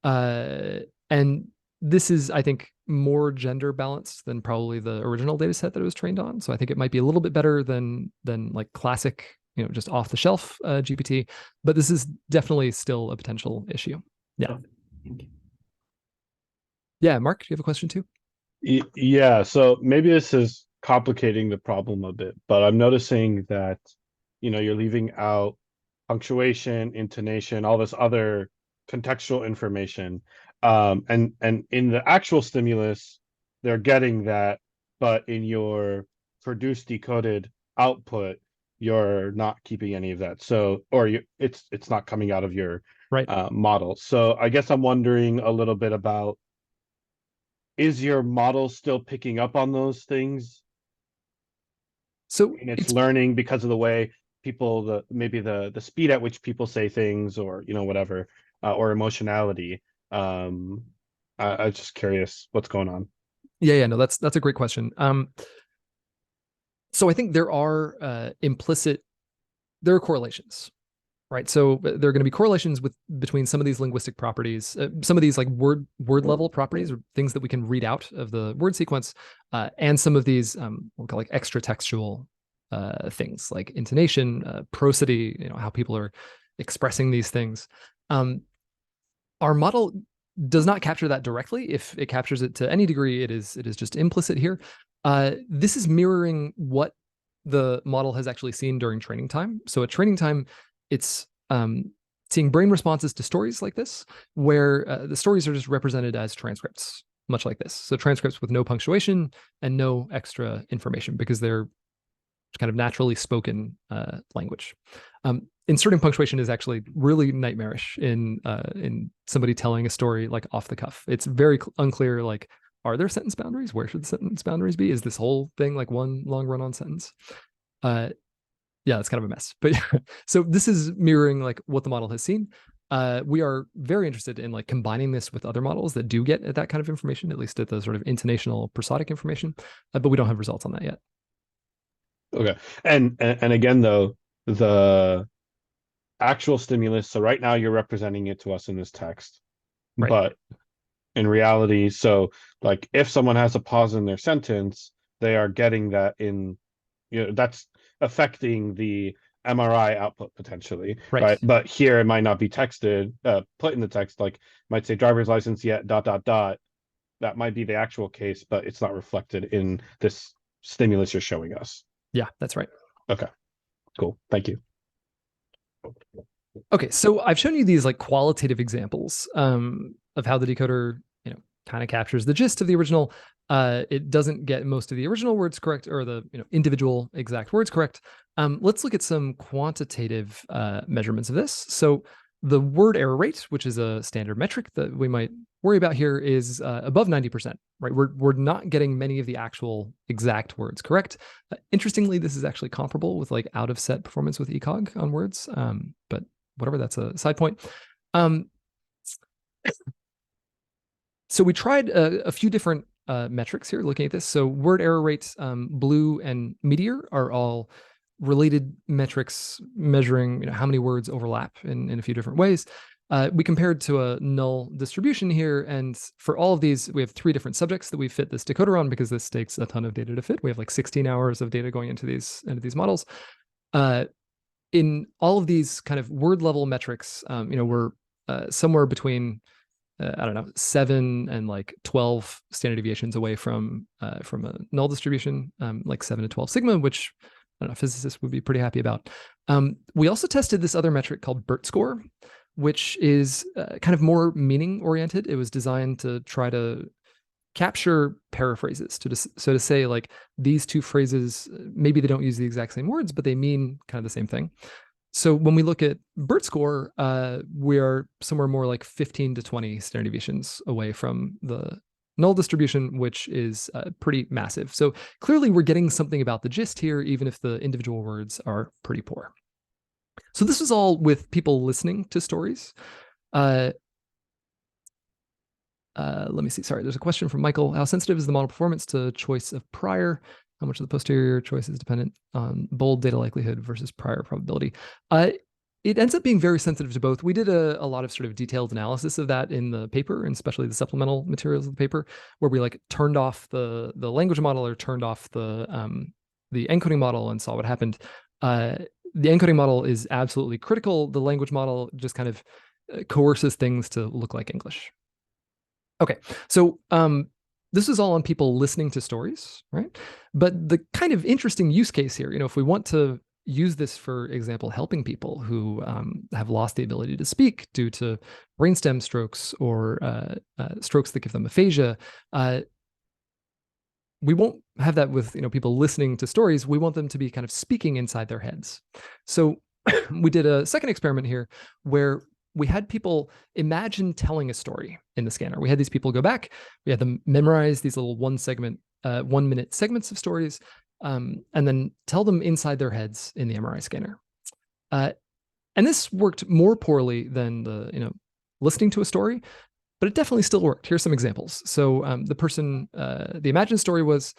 S2: And this is, I think, more gender balanced than probably the original data set that it was trained on. So I think it might be a little bit better than like classic, just off the shelf GPT, but this is definitely still a potential issue. Yeah. Yeah, Mark, do you have a question too?
S1: Yeah, so maybe this is complicating the problem a bit, but I'm noticing that, you're leaving out punctuation, intonation, all this other contextual information. And in the actual stimulus, they're getting that, but in your produced decoded output, you're not keeping any of that. So, or it's not coming out of your
S2: Right.
S1: model. So I guess I'm wondering a little bit about, is your model still picking up on those things?
S2: So
S1: And it's learning because of the way people, maybe the speed at which people say things, or whatever, or emotionality. I'm just curious what's going on.
S2: Yeah, no, that's a great question. So I think there are there are correlations, right? So there are going to be correlations between some of these linguistic properties, some of these like word level properties, or things that we can read out of the word sequence, and some of these we'll call like extra textual things like intonation, prosody, how people are expressing these things. Our model does not capture that directly. If it captures it to any degree, it is just implicit here. This is mirroring what the model has actually seen during training time. So at training time, it's seeing brain responses to stories like this, where the stories are just represented as transcripts, much like this. So transcripts with no punctuation and no extra information, because they're kind of naturally spoken language. Inserting punctuation is actually really nightmarish in somebody telling a story like off the cuff. It's very unclear, like, are there sentence boundaries? Where should the sentence boundaries be? Is this whole thing like one long run-on sentence? Yeah, it's kind of a mess. But so this is mirroring like what the model has seen. We are very interested in like combining this with other models that do get at that kind of information, at least at the sort of intonational prosodic information, but we don't have results on that yet.
S1: Okay. And again, though, the actual stimulus, so right now you're representing it to us in this text,
S2: right.
S1: But in reality, so like if someone has a pause in their sentence, they are getting that in, that's affecting the MRI output potentially, right? But here it might not be texted, put in the text, like might say driver's license yet, ... That might be the actual case, but it's not reflected in this stimulus you're showing us.
S2: Yeah, that's right.
S1: Okay, cool. Thank you.
S2: Okay, so I've shown you these like qualitative examples of how the decoder, kind of captures the gist of the original. It doesn't get most of the original words correct, or the individual exact words correct. Let's look at some quantitative measurements of this. So the word error rate, which is a standard metric that we might worry about here, is above 90%, right? We're not getting many of the actual exact words correct. Interestingly, this is actually comparable with like out of set performance with ECOG on words, but whatever, that's a side point. So we tried a few different metrics here looking at this. So word error rates, BLUE and Meteor are all related metrics measuring how many words overlap in a few different ways. We compared to a null distribution here, and for all of these, we have 3 different subjects that we fit this decoder on, because this takes a ton of data to fit. We have like 16 hours of data going into these models. In all of these kind of word level metrics, we're somewhere between I don't know, 7 and like 12 standard deviations away from a null distribution, like 7 to 12 sigma, which I don't know, physicists would be pretty happy about. We also tested this other metric called BERT score, which is kind of more meaning oriented. It was designed to try to capture paraphrases, to say like these two phrases, maybe they don't use the exact same words, but they mean kind of the same thing. So when we look at BERT score, we are somewhere more like 15 to 20 standard deviations away from the null distribution, which is pretty massive. So clearly we're getting something about the gist here, even if the individual words are pretty poor. So this is all with people listening to stories. Let me see. Sorry, there's a question from Michael. How sensitive is the model performance to choice of prior? How much of the posterior choice is dependent on bold data likelihood versus prior probability? It ends up being very sensitive to both. We did a lot of sort of detailed analysis of that in the paper, and especially the supplemental materials of the paper, where we like turned off the language model or turned off the encoding model and saw what happened. The encoding model is absolutely critical. The language model just kind of coerces things to look like English. Okay, so this is all on people listening to stories, right? But the kind of interesting use case here, if we want to use this, for example, helping people who have lost the ability to speak due to brainstem strokes or strokes that give them aphasia, we won't have that with people listening to stories. We want them to be kind of speaking inside their heads. So we did a second experiment here where we had people imagine telling a story in the scanner. We had these people go back. We had them memorize these little 1-minute segments of stories, and then tell them inside their heads in the MRI scanner. And this worked more poorly than the listening to a story, but it definitely still worked. Here's some examples. So the imagined story was,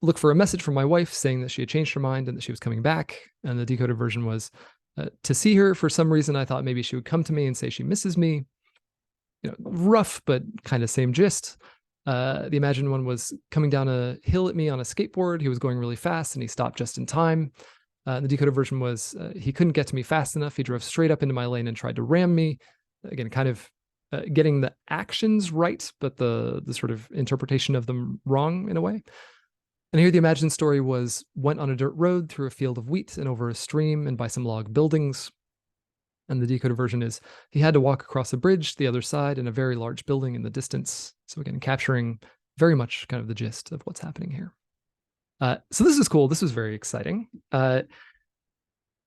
S2: look for a message from my wife saying that she had changed her mind and that she was coming back. And the decoded version was, to see her for some reason, I thought maybe she would come to me and say she misses me. Rough, but kind of same gist. The imagined one was coming down a hill at me on a skateboard. He was going really fast and he stopped just in time. The decoded version was, he couldn't get to me fast enough. He drove straight up into my lane and tried to ram me. Again, kind of getting the actions right, but the sort of interpretation of them wrong in a way. And here the imagined story was, went on a dirt road through a field of wheat and over a stream and by some log buildings. And the decoded version is, he had to walk across a bridge to the other side and a very large building in the distance. So again, capturing very much kind of the gist of what's happening here. So this is cool. This was very exciting. One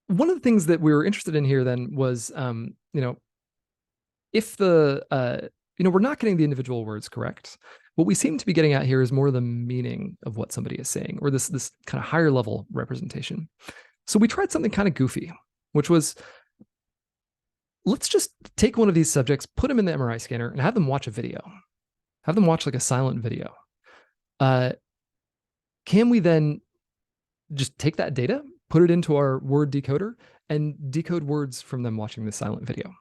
S2: of the things that we were interested in here then was, if we're not getting the individual words correct, what we seem to be getting at here is more the meaning of what somebody is saying, or this kind of higher level representation. So we tried something kind of goofy, which was, let's just take one of these subjects, put them in the MRI scanner, and have them watch a video. Have them watch like a silent video. Can we then just take that data, put it into our word decoder, and decode words from them watching this silent video?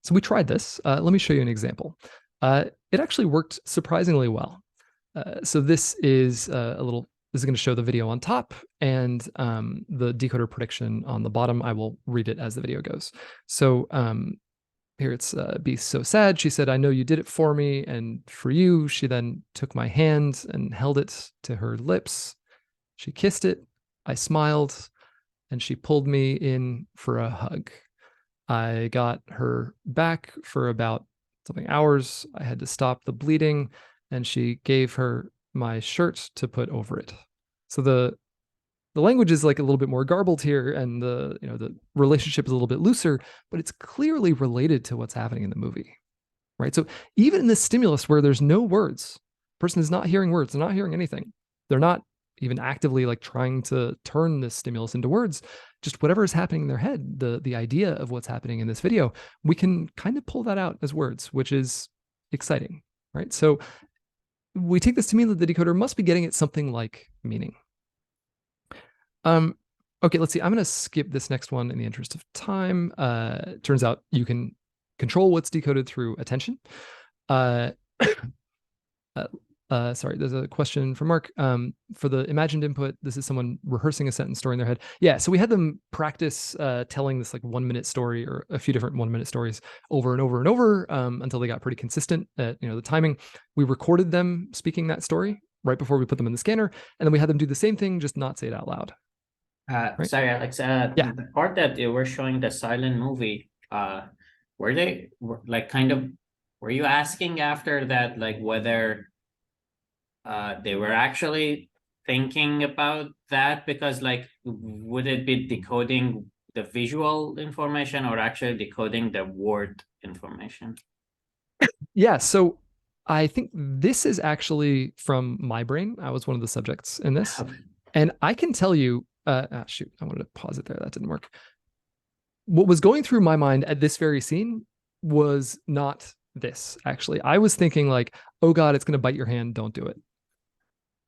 S2: So we tried this. Let me show you an example. It actually worked surprisingly well. So this is this is going to show the video on top and the decoder prediction on the bottom. I will read it as the video goes. So here it's be so sad. She said, I know you did it for me and for you. She then took my hand and held it to her lips. She kissed it. I smiled and she pulled me in for a hug. I got her back for about something hours. I had to stop the bleeding and she gave her my shirt to put over it. So the language is like a little bit more garbled here, and the relationship is a little bit looser, but it's clearly related to what's happening in the movie, right? So even in this stimulus where there's no words, person is not hearing words, they're not hearing anything. They're not even actively like trying to turn this stimulus into words. Just whatever is happening in their head, the idea of what's happening in this video, we can kind of pull that out as words, which is exciting, right? So we take this to mean that the decoder must be getting at something like meaning. Okay, let's see. I'm going to skip this next one in the interest of time. Turns out you can control what's decoded through attention. Sorry, there's a question from Mark. For the imagined input, this is someone rehearsing a sentence story in their head. Yeah, so we had them practice telling this like 1 minute story or a few different 1 minute stories over and over and over until they got pretty consistent at the timing. We recorded them speaking that story right before we put them in the scanner, and then we had them do the same thing, just not say it out loud. Right?
S4: Sorry, Alex.
S2: Yeah.
S4: The part that they were showing the silent movie, were they like kind of, were you asking after that, like whether they were actually thinking about that? Because like, would it be decoding the visual information or actually decoding the word information?
S2: Yeah, so I think this is actually from my brain. I was one of the subjects in this. And I can tell you, shoot, I wanted to pause it there. That didn't work. What was going through my mind at this very scene was not this, actually. I was thinking like, oh God, it's going to bite your hand. Don't do it.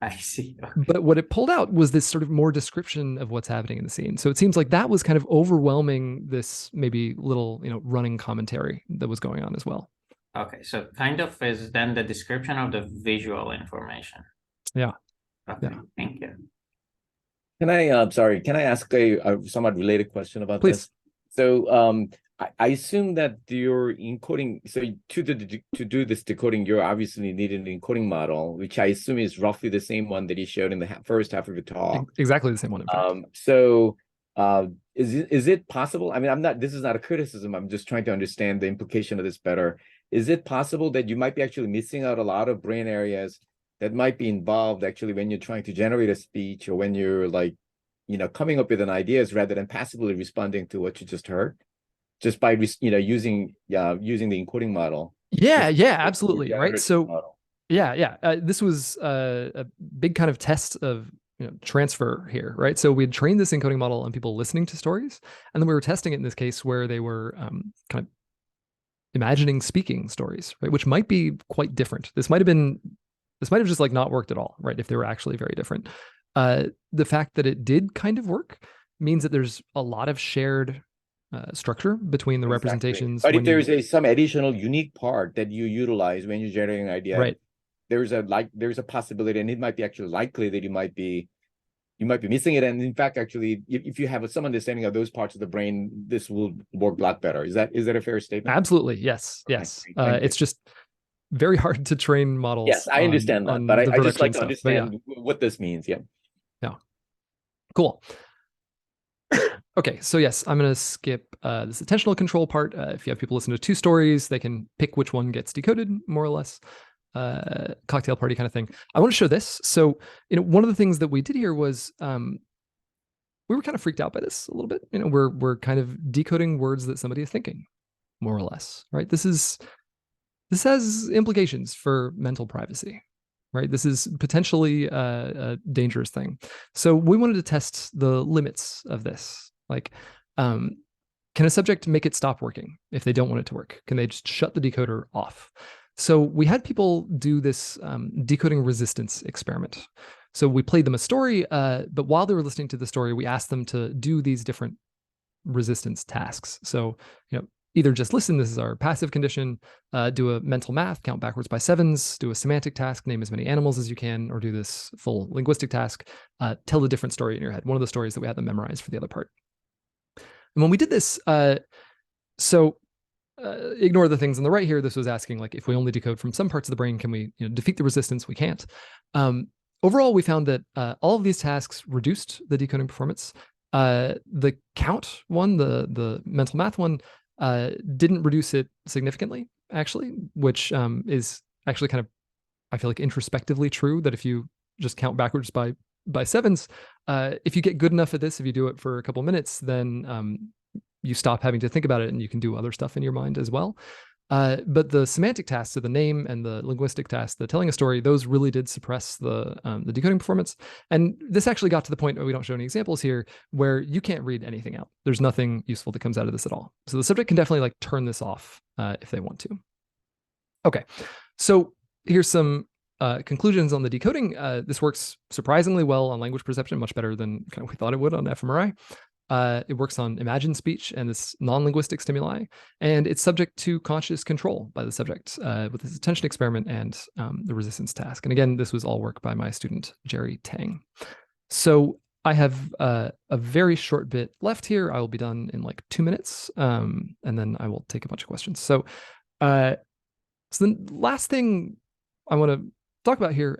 S4: I see. Okay.
S2: But what it pulled out was this sort of more description of what's happening in the scene. So it seems like that was kind of overwhelming this maybe little, running commentary that was going on as well.
S4: Okay, so kind of is then the description of the visual information.
S2: Yeah.
S4: Okay,
S2: Yeah.
S4: thank you.
S3: Can I ask a somewhat related question about
S2: Please.
S3: this? So I assume that your encoding, so to do this decoding, you obviously need an encoding model, which I assume is roughly the same one that you showed in the first half of the talk.
S2: Exactly the same one, in fact.
S3: So is it possible? I mean, this is not a criticism. I'm just trying to understand the implication of this better. Is it possible that you might be actually missing out a lot of brain areas that might be involved actually when you're trying to generate a speech or when you're like, coming up with an ideas rather than passively responding to what you just heard, just by using the encoding model?
S2: Yeah, absolutely. Right. So this was a big kind of test of transfer here, right? So we had trained this encoding model on people listening to stories, and then we were testing it in this case where they were kind of imagining speaking stories, right? Which might be quite different. This might have just like not worked at all, right? If they were actually very different. The fact that it did kind of work means that there's a lot of shared structure between the representations.
S3: But if there's some additional unique part that you utilize when you're generating an idea,
S2: right?
S3: There's a possibility, and it might be actually likely that you might be missing it. And in fact, actually, if you have some understanding of those parts of the brain, this will work a lot better. Is that a fair statement?
S2: Absolutely, yes, okay, yes. It's just very hard to train models.
S3: Yes, I understand that, but I just like to understand what this means. Yeah.
S2: Cool. Okay, so yes, I'm going to skip this attentional control part. If you have people listen to 2 stories, they can pick which one gets decoded, more or less. Cocktail party kind of thing. I want to show this. So, one of the things that we did here was we were kind of freaked out by this a little bit. We're kind of decoding words that somebody is thinking, more or less, right? This has implications for mental privacy, right? This is potentially a dangerous thing. So we wanted to test the limits of this. Like, can a subject make it stop working if they don't want it to work? Can they just shut the decoder off? So we had people do this decoding resistance experiment. So we played them a story, but while they were listening to the story, we asked them to do these different resistance tasks. So, either just listen, this is our passive condition, do a mental math, count backwards by 7s, do a semantic task, name as many animals as you can, or do this full linguistic task, tell a different story in your head, one of the stories that we had them memorize for the other part. And when we did this, ignore the things on the right here. This was asking, like, if we only decode from some parts of the brain, can we defeat the resistance? We can't. Overall, we found that all of these tasks reduced the decoding performance. The count one, the mental math one, didn't reduce it significantly, actually, which is actually kind of, I feel like, introspectively true, that if you just count backwards by 7s, if you get good enough at this, if you do it for a couple minutes, then you stop having to think about it and you can do other stuff in your mind as well. But the semantic tasks, so the name and the linguistic tasks, the telling a story, those really did suppress the decoding performance. And this actually got to the point where we don't show any examples here where you can't read anything out. There's nothing useful that comes out of this at all. So the subject can definitely like turn this off if they want to. Okay, so here's some conclusions on the decoding. This works surprisingly well on language perception, much better than kind of we thought it would on FMRI. It works on imagined speech and this non-linguistic stimuli, and it's subject to conscious control by the subject with this attention experiment and the resistance task. And again, this was all work by my student, Jerry Tang. So I have a very short bit left here. I will be done in like 2 minutes, and then I will take a bunch of questions. So the last thing I want to talk about here,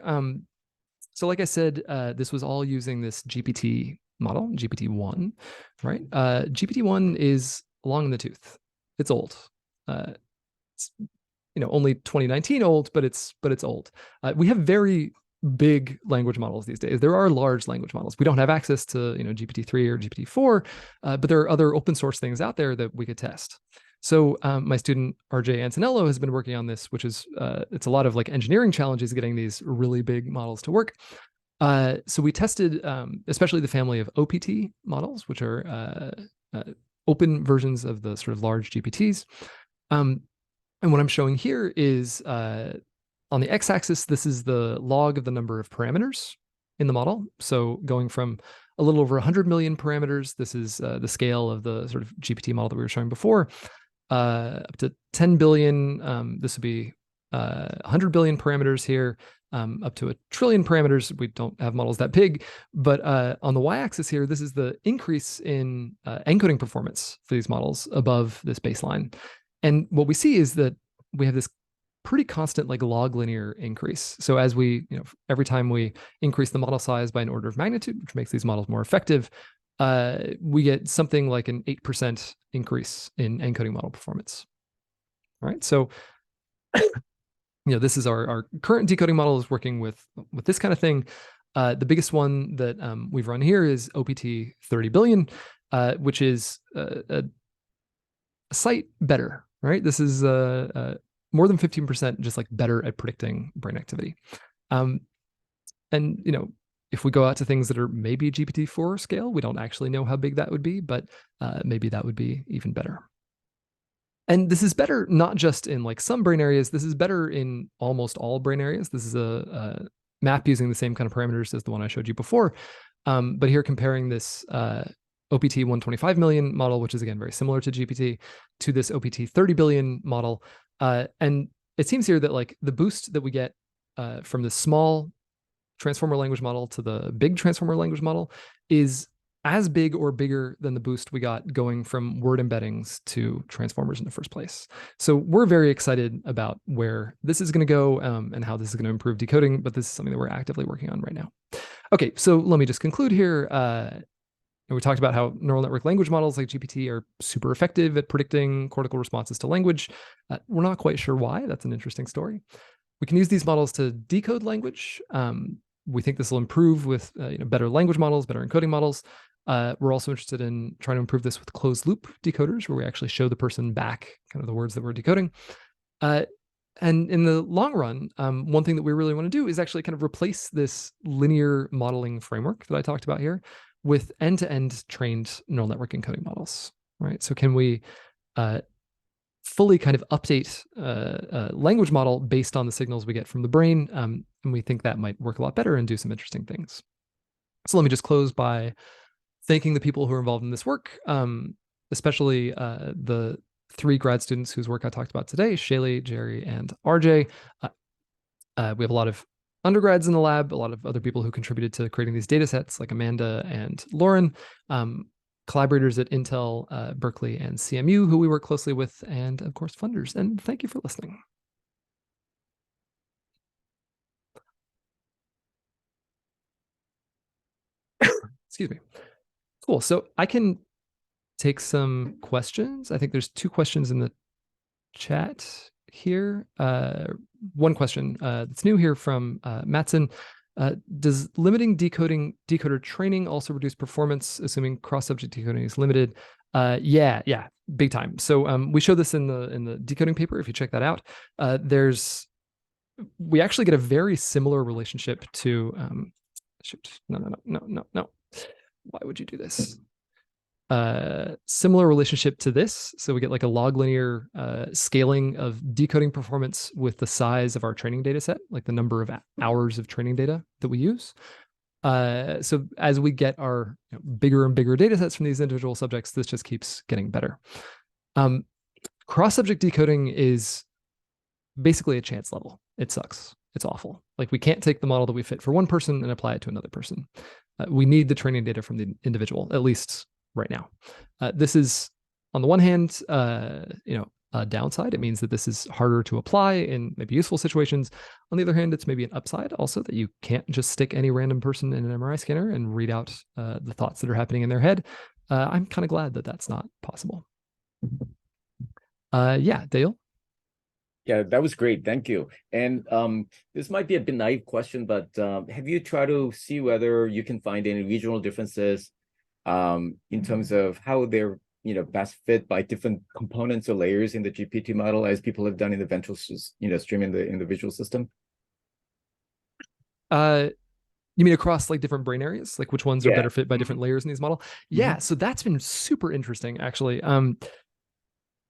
S2: so like I said, this was all using this GPT model, GPT-1, right? GPT-1 is long in the tooth. It's old. It's only 2019 old, but it's old. We have very big language models these days. There are large language models. We don't have access to GPT-3 or GPT-4, but there are other open source things out there that we could test. So my student RJ Antonello has been working on this, which is it's a lot of like engineering challenges getting these really big models to work. So we tested especially the family of OPT models, which are open versions of the sort of large GPTs. And what I'm showing here is on the x-axis, this is the log of the number of parameters in the model. So going from a little over 100 million parameters, this is the scale of the sort of GPT model that we were showing before, up to 10 billion. This would be 100 billion parameters here, up to 1 trillion parameters. We don't have models that big, but on the y-axis here, this is the increase in encoding performance for these models above this baseline. And what we see is that we have this pretty constant like log linear increase. So as we, every time we increase the model size by an order of magnitude, which makes these models more effective, we get something like an 8% increase in encoding model performance. All right, so this is our current decoding model is working with this kind of thing. The biggest one that we've run here is OPT 30 billion, which is a site better, right? This is more than 15% just like better at predicting brain activity. And if we go out to things that are maybe GPT-4 scale, we don't actually know how big that would be, but maybe that would be even better. And this is better not just in like some brain areas, this is better in almost all brain areas. This is a map using the same kind of parameters as the one I showed you before. But here comparing this OPT 125 million model, which is again very similar to GPT, to this OPT 30 billion model. And it seems here that like the boost that we get from the small transformer language model to the big transformer language model is as big or bigger than the boost we got going from word embeddings to transformers in the first place. So we're very excited about where this is going to go and how this is going to improve decoding, but this is something that we're actively working on right now. Okay, so let me just conclude here. We talked about how neural network language models like GPT are super effective at predicting cortical responses to language. We're not quite sure why. That's an interesting story. We can use these models to decode language. We think this will improve with better language models, better encoding models. We're also interested in trying to improve this with closed loop decoders, where we actually show the person back kind of the words that we're decoding. And in the long run, one thing that we really want to do is actually kind of replace this linear modeling framework that I talked about here with end-to-end trained neural network encoding models, right? So can we fully kind of update a language model based on the signals we get from the brain? And we think that might work a lot better and do some interesting things. So let me just close by thanking the people who are involved in this work, especially the 3 grad students whose work I talked about today, Shaylee, Jerry, and RJ. We have a lot of undergrads in the lab, a lot of other people who contributed to creating these data sets like Amanda and Lauren, collaborators at Intel, Berkeley, and CMU who we work closely with, and of course funders. And thank you for listening. Excuse me. Cool. So I can take some questions. I think there's 2 questions in the chat here. One question that's new here from Matson. Does limiting decoder training also reduce performance, assuming cross-subject decoding is limited? Yeah, big time. So we show this in the decoding paper. If you check that out, we actually get a very similar relationship to. No. Why would you do this? Similar relationship to this. So we get like a log linear scaling of decoding performance with the size of our training data set, like the number of hours of training data that we use. So as we get our bigger and bigger data sets from these individual subjects, this just keeps getting better. Cross-subject decoding is basically a chance level. It sucks. It's awful. Like, we can't take the model that we fit for one person and apply it to another person. We need the training data from the individual, at least right now. This is, on the one hand, a downside. It means that this is harder to apply in maybe useful situations. On the other hand, it's maybe an upside also, that you can't just stick any random person in an MRI scanner and read out the thoughts that are happening in their head. I'm kind of glad that that's not possible. Yeah, Dale?
S3: Yeah, that was great. Thank you. And this might be a bit naive question, but have you tried to see whether you can find any regional differences in terms of how they're best fit by different components or layers in the GPT model, as people have done in the ventral stream in the visual system?
S2: You mean across like different brain areas, like which ones are better fit by different layers in these models? Yeah, so that's been super interesting, actually.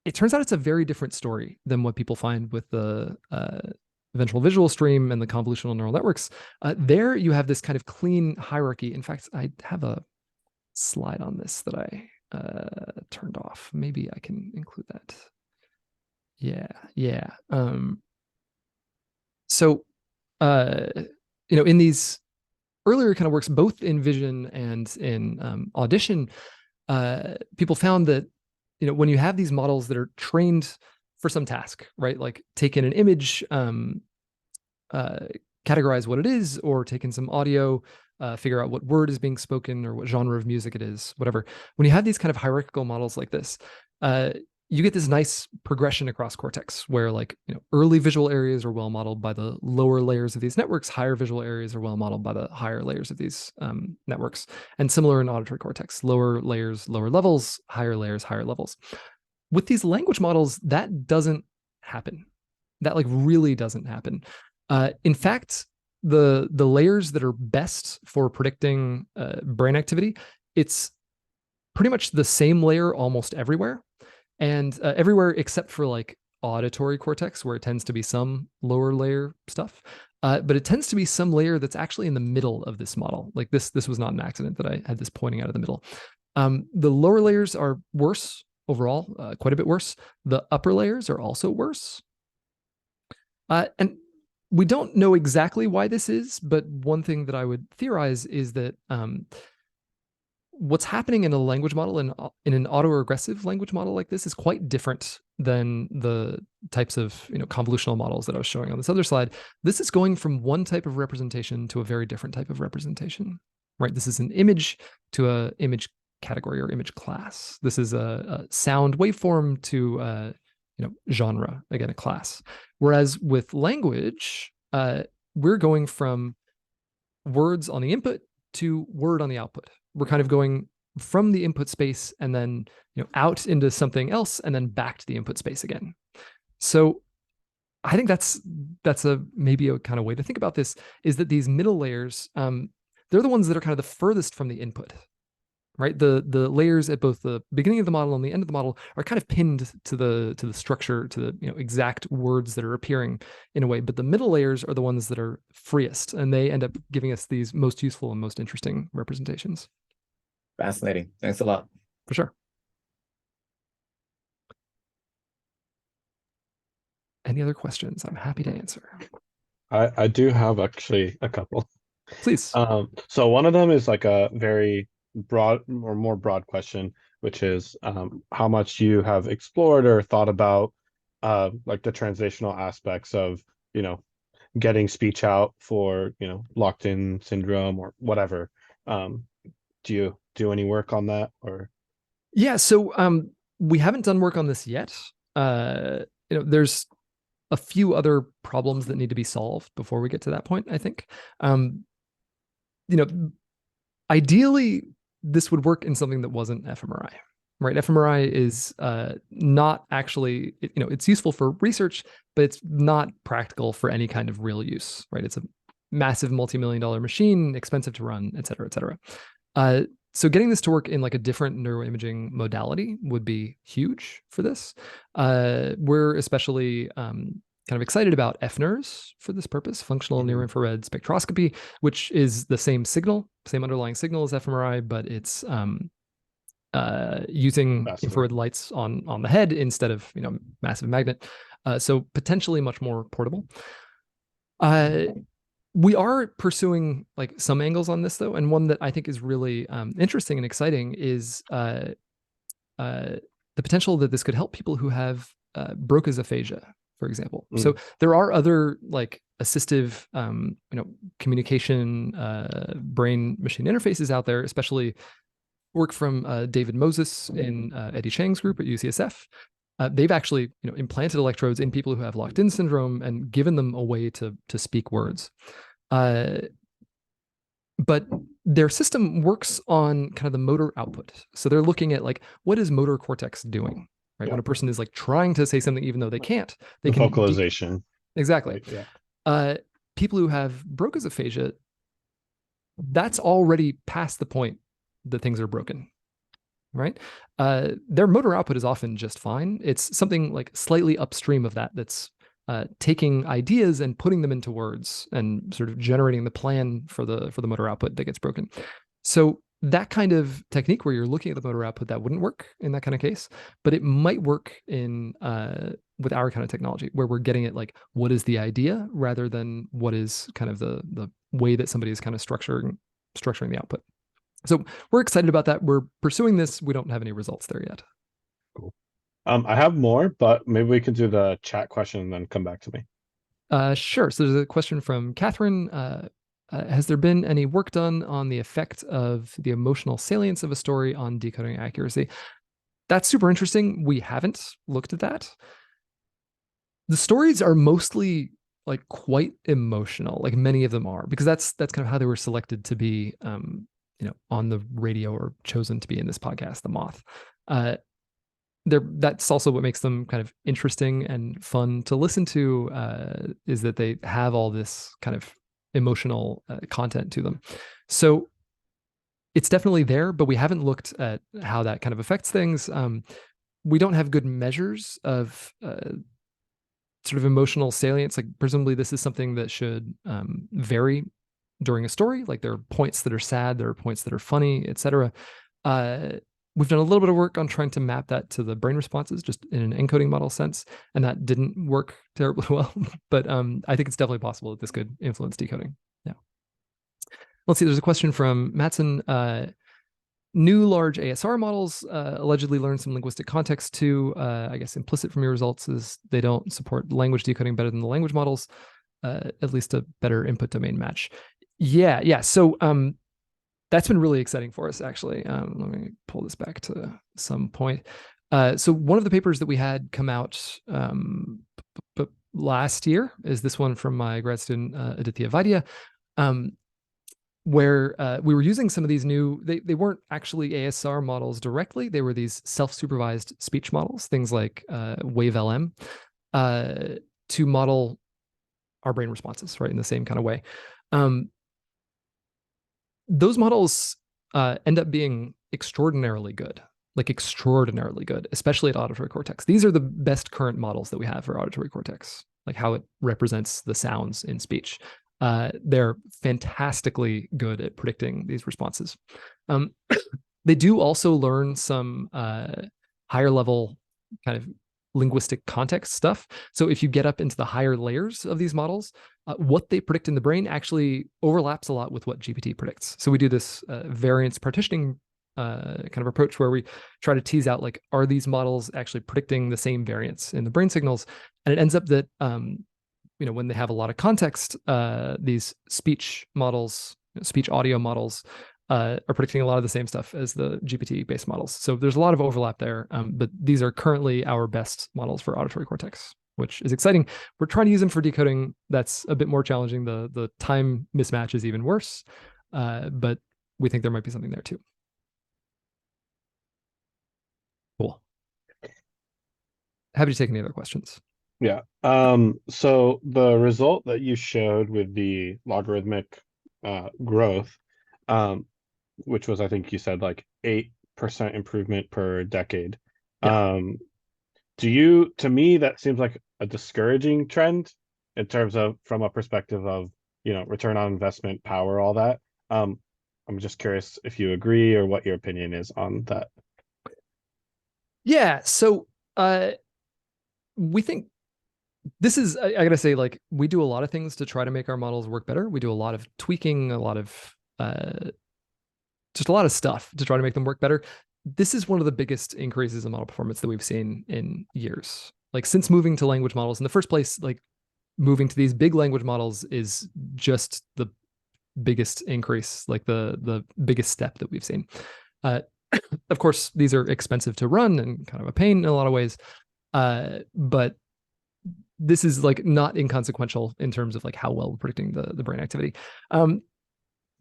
S2: It turns out it's a very different story than what people find with the ventral visual stream and the convolutional neural networks. There you have this kind of clean hierarchy. In fact, I have a slide on this that I turned off. Maybe I can include that. Yeah. So, in these earlier kind of works, both in vision and in audition, people found that when you have these models that are trained for some task, right? Like take in an image, categorize what it is, or take in some audio, figure out what word is being spoken or what genre of music it is, whatever. When you have these kind of hierarchical models like this, you get this nice progression across cortex where early visual areas are well modeled by the lower layers of these networks, higher visual areas are well modeled by the higher layers of these networks, and similar in auditory cortex, lower layers, lower levels, higher layers, higher levels. With these language models, that doesn't happen. That really doesn't happen. In fact, the layers that are best for predicting brain activity, it's pretty much the same layer almost everywhere. And everywhere except for auditory cortex, where it tends to be some lower layer stuff. But it tends to be some layer that's actually in the middle of this model. Like this was not an accident that I had this pointing out of the middle. The lower layers are worse overall, quite a bit worse. The upper layers are also worse. And we don't know exactly why this is, but one thing that I would theorize is that what's happening in a language model, in an autoregressive language model like this, is quite different than the types of convolutional models that I was showing on this other slide. This is going from one type of representation to a very different type of representation, right? This is an image to a image category or image class. This is a sound waveform to genre, again, a class. Whereas with language, we're going from words on the input to word on the output. We're kind of going from the input space and then out into something else and then back to the input space again. So I think that's maybe a kind of way to think about this, is that these middle layers, they're the ones that are kind of the furthest from the input, right? The layers at both the beginning of the model and the end of the model are kind of pinned to the structure, to the exact words that are appearing in a way. But the middle layers are the ones that are freest, and they end up giving us these most useful and most interesting representations.
S3: Fascinating. Thanks a lot.
S2: For sure. Any other questions? I'm happy to answer.
S1: I do have actually a couple.
S2: Please.
S1: So one of them is like a very broad or more broad question, which is how much you have explored or thought about like the translational aspects of getting speech out for locked in syndrome or whatever. Do you do any work on that? Or
S2: yeah, so we haven't done work on this yet. There's a few other problems that need to be solved before we get to that point, I think. Ideally, this would work in something that wasn't fMRI, right? fMRI is not actually, it's useful for research, but it's not practical for any kind of real use, right? It's a massive multi-million-dollar machine, expensive to run, et cetera, et cetera. So getting this to work in like a different neuroimaging modality would be huge for this. We're especially kind of excited about FNIRS for this purpose, functional near infrared spectroscopy, which is the same signal, same underlying signal as FMRI, but it's using
S1: Fascinating.
S2: infrared lights on the head instead of massive magnet. So potentially much more portable. We are pursuing like some angles on this though, and one that I think is really interesting and exciting is the potential that this could help people who have Broca's aphasia, for example. So there are other like assistive, communication brain-machine interfaces out there, especially work from David Moses in Eddie Chang's group at UCSF. They've actually implanted electrodes in people who have locked-in syndrome and given them a way to speak words. But their system works on kind of the motor output. So they're looking at like, what is motor cortex doing, right? When a person is like trying to say something, even though they can't, they can
S1: vocalization.
S2: Exactly.
S1: Yeah.
S2: People who have Broca's aphasia, that's already past the point that things are broken, right? Their motor output is often just fine. It's something like slightly upstream of that's taking ideas and putting them into words and sort of generating the plan for the motor output that gets broken. So that kind of technique where you're looking at the motor output, that wouldn't work in that kind of case, but it might work in with our kind of technology where we're getting at like what is the idea rather than what is kind of the way that somebody is kind of structuring the output. So we're excited about that. We're pursuing this. We don't have any results there yet.
S1: Cool. I have more, but maybe we can do the chat question and then come back to me.
S2: Sure. So there's a question from Catherine. Has there been any work done on the effect of the emotional salience of a story on decoding accuracy? That's super interesting. We haven't looked at that. The stories are mostly like quite emotional, like many of them are, because that's kind of how they were selected to be on the radio or chosen to be in this podcast, The Moth. That's also what makes them kind of interesting and fun to listen to, is that they have all this kind of emotional content to them. So it's definitely there, but we haven't looked at how that kind of affects things. We don't have good measures of sort of emotional salience. Like presumably this is something that should vary during a story. Like there are points that are sad, there are points that are funny, etc. We've done a little bit of work on trying to map that to the brain responses just in an encoding model sense, and that didn't work terribly well. But I think it's definitely possible that this could influence decoding. Yeah. Let's see, there's a question from Matson. New large ASR models allegedly learn some linguistic context too. I guess implicit from your results is they don't support language decoding better than the language models, at least a better input domain match. Yeah. So that's been really exciting for us, actually. Let me pull this back to some point. So one of the papers that we had come out last year is this one from my grad student, Aditya Vaidya, where we were using some of these new, they weren't actually ASR models directly. They were these self-supervised speech models, things like WaveLM, to model our brain responses, right, in the same kind of way. Those models end up being extraordinarily good, especially at auditory cortex. These are the best current models that we have for auditory cortex, like how it represents the sounds in speech. They're fantastically good at predicting these responses. They do also learn some higher level kind of linguistic context stuff. So if you get up into the higher layers of these models, what they predict in the brain actually overlaps a lot with what GPT predicts. So we do this variance partitioning kind of approach where we try to tease out, like, are these models actually predicting the same variance in the brain signals? And it ends up that, when they have a lot of context, these speech models, speech audio models, are predicting a lot of the same stuff as the GPT-based models. So there's a lot of overlap there, but these are currently our best models for auditory cortex, which is exciting. We're trying to use them for decoding. That's a bit more challenging. The time mismatch is even worse, but we think there might be something there too. Cool. Happy to take any other questions.
S1: Yeah. So the result that you showed with the logarithmic growth, which was, I think you said, like 8% improvement per decade.
S2: Yeah.
S1: To me, that seems like a discouraging trend in terms of from a perspective of, return on investment, power, all that. I'm just curious if you agree or what your opinion is on that.
S2: Yeah. So we think this is, I gotta say, like, we do a lot of things to try to make our models work better. We do a lot of tweaking, a lot of just a lot of stuff to try to make them work better. This is one of the biggest increases in model performance that we've seen in years. Like, since moving to language models in the first place, like moving to these big language models is just the biggest increase, like the biggest step that we've seen. Of course, these are expensive to run and kind of a pain in a lot of ways. But this is like not inconsequential in terms of like how well we're predicting the brain activity.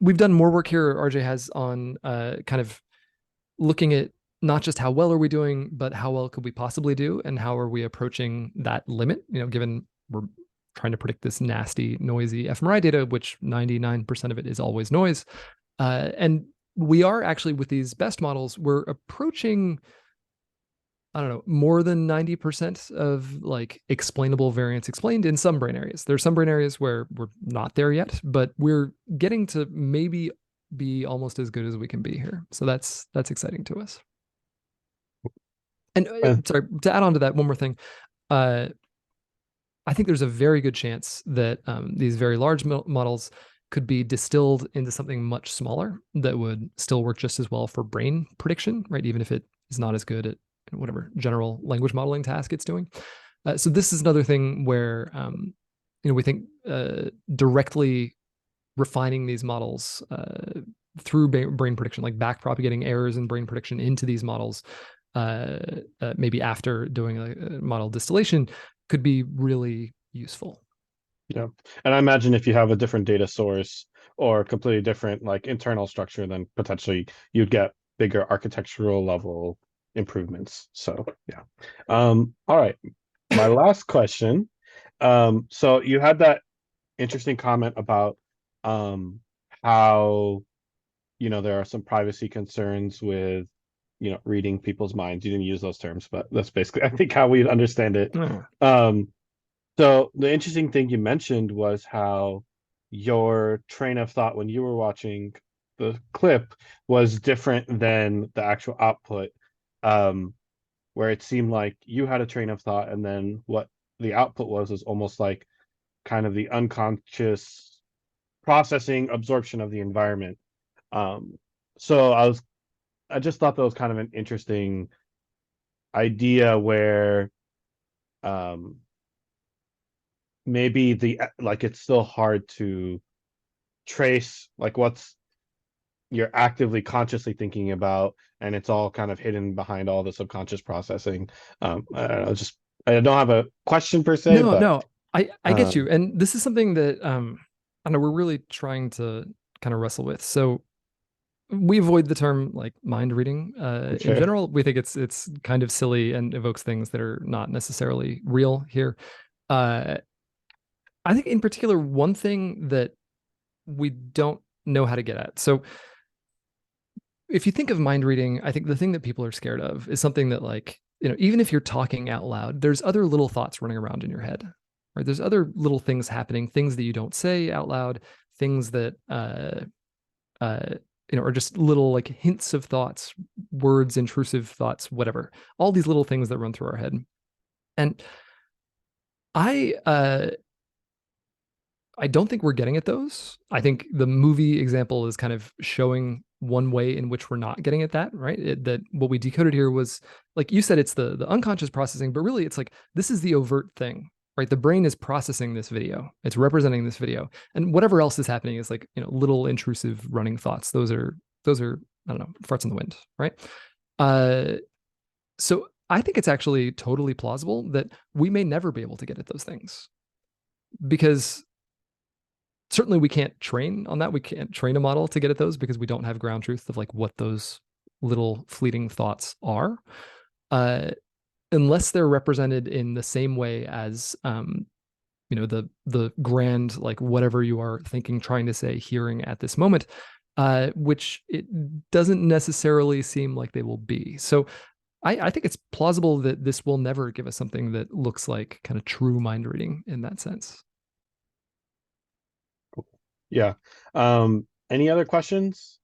S2: We've done more work here, RJ has, on kind of looking at not just how well are we doing, but how well could we possibly do, and how are we approaching that limit, given we're trying to predict this nasty, noisy fMRI data, which 99% of it is always noise. And we are actually, with these best models, we're approaching, I don't know, more than 90% of like explainable variance explained in some brain areas. There's some brain areas where we're not there yet, but we're getting to maybe be almost as good as we can be here. So that's exciting to us. And sorry, to add on to that, one more thing. I think there's a very good chance that these very large models could be distilled into something much smaller that would still work just as well for brain prediction, right? Even if it is not as good at whatever general language modeling task it's doing. So this is another thing where, we think directly refining these models through brain prediction, like back propagating errors in brain prediction into these models, maybe after doing a model distillation, could be really useful.
S1: Yeah. And I imagine if you have a different data source or completely different like internal structure, then potentially you'd get bigger architectural level improvements. So yeah. All right. My last question. So you had that interesting comment about how there are some privacy concerns with reading people's minds. You didn't use those terms, but that's basically I think how we understand it. So the interesting thing you mentioned was how your train of thought when you were watching the clip was different than the actual output, where it seemed like you had a train of thought, and then what the output was almost like kind of the unconscious processing absorption of the environment. So I just thought that was kind of an interesting idea where maybe it's still hard to trace like what's you're actively consciously thinking about, and it's all kind of hidden behind all the subconscious processing. I don't know, just I don't have a question per se, but
S2: No, I get you. And this is something that I don't know, we're really trying to kind of wrestle with. So we avoid the term like mind reading in general. We think it's kind of silly and evokes things that are not necessarily real here. I think in particular, one thing that we don't know how to get at. So if you think of mind reading, I think the thing that people are scared of is something that, like, even if you're talking out loud, there's other little thoughts running around in your head, right? There's other little things happening, things that you don't say out loud, things that, are just little like hints of thoughts, words, intrusive thoughts, whatever, all these little things that run through our head. And I don't think we're getting at those. I think the movie example is kind of showing one way in which we're not getting at that, right? That what we decoded here was, like you said, it's the unconscious processing, but really it's like, this is the overt thing, right? The brain is processing this video. It's representing this video. And whatever else is happening is like, little intrusive running thoughts. Those are, I don't know, farts in the wind, right? So I think it's actually totally plausible that we may never be able to get at those things, because certainly we can't train on that. We can't train a model to get at those because we don't have ground truth of like what those little fleeting thoughts are, unless they're represented in the same way as, the grand, like whatever you are thinking, trying to say, hearing at this moment, which it doesn't necessarily seem like they will be. So I think it's plausible that this will never give us something that looks like kind of true mind reading in that sense.
S1: Yeah. Any other questions?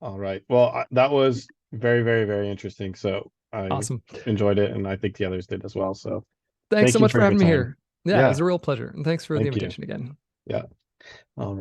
S1: All right. Well, that was very, very, very interesting. So I
S2: Awesome.
S1: enjoyed it, and I think the others did as well. So
S2: Thanks
S1: thank
S2: so
S1: you
S2: much
S1: for
S2: for
S1: your
S2: having me
S1: time.
S2: here. Yeah, it
S1: Yeah.
S2: was a real pleasure. And thanks for the
S1: Thank you.
S2: invitation again.
S1: Yeah. All right.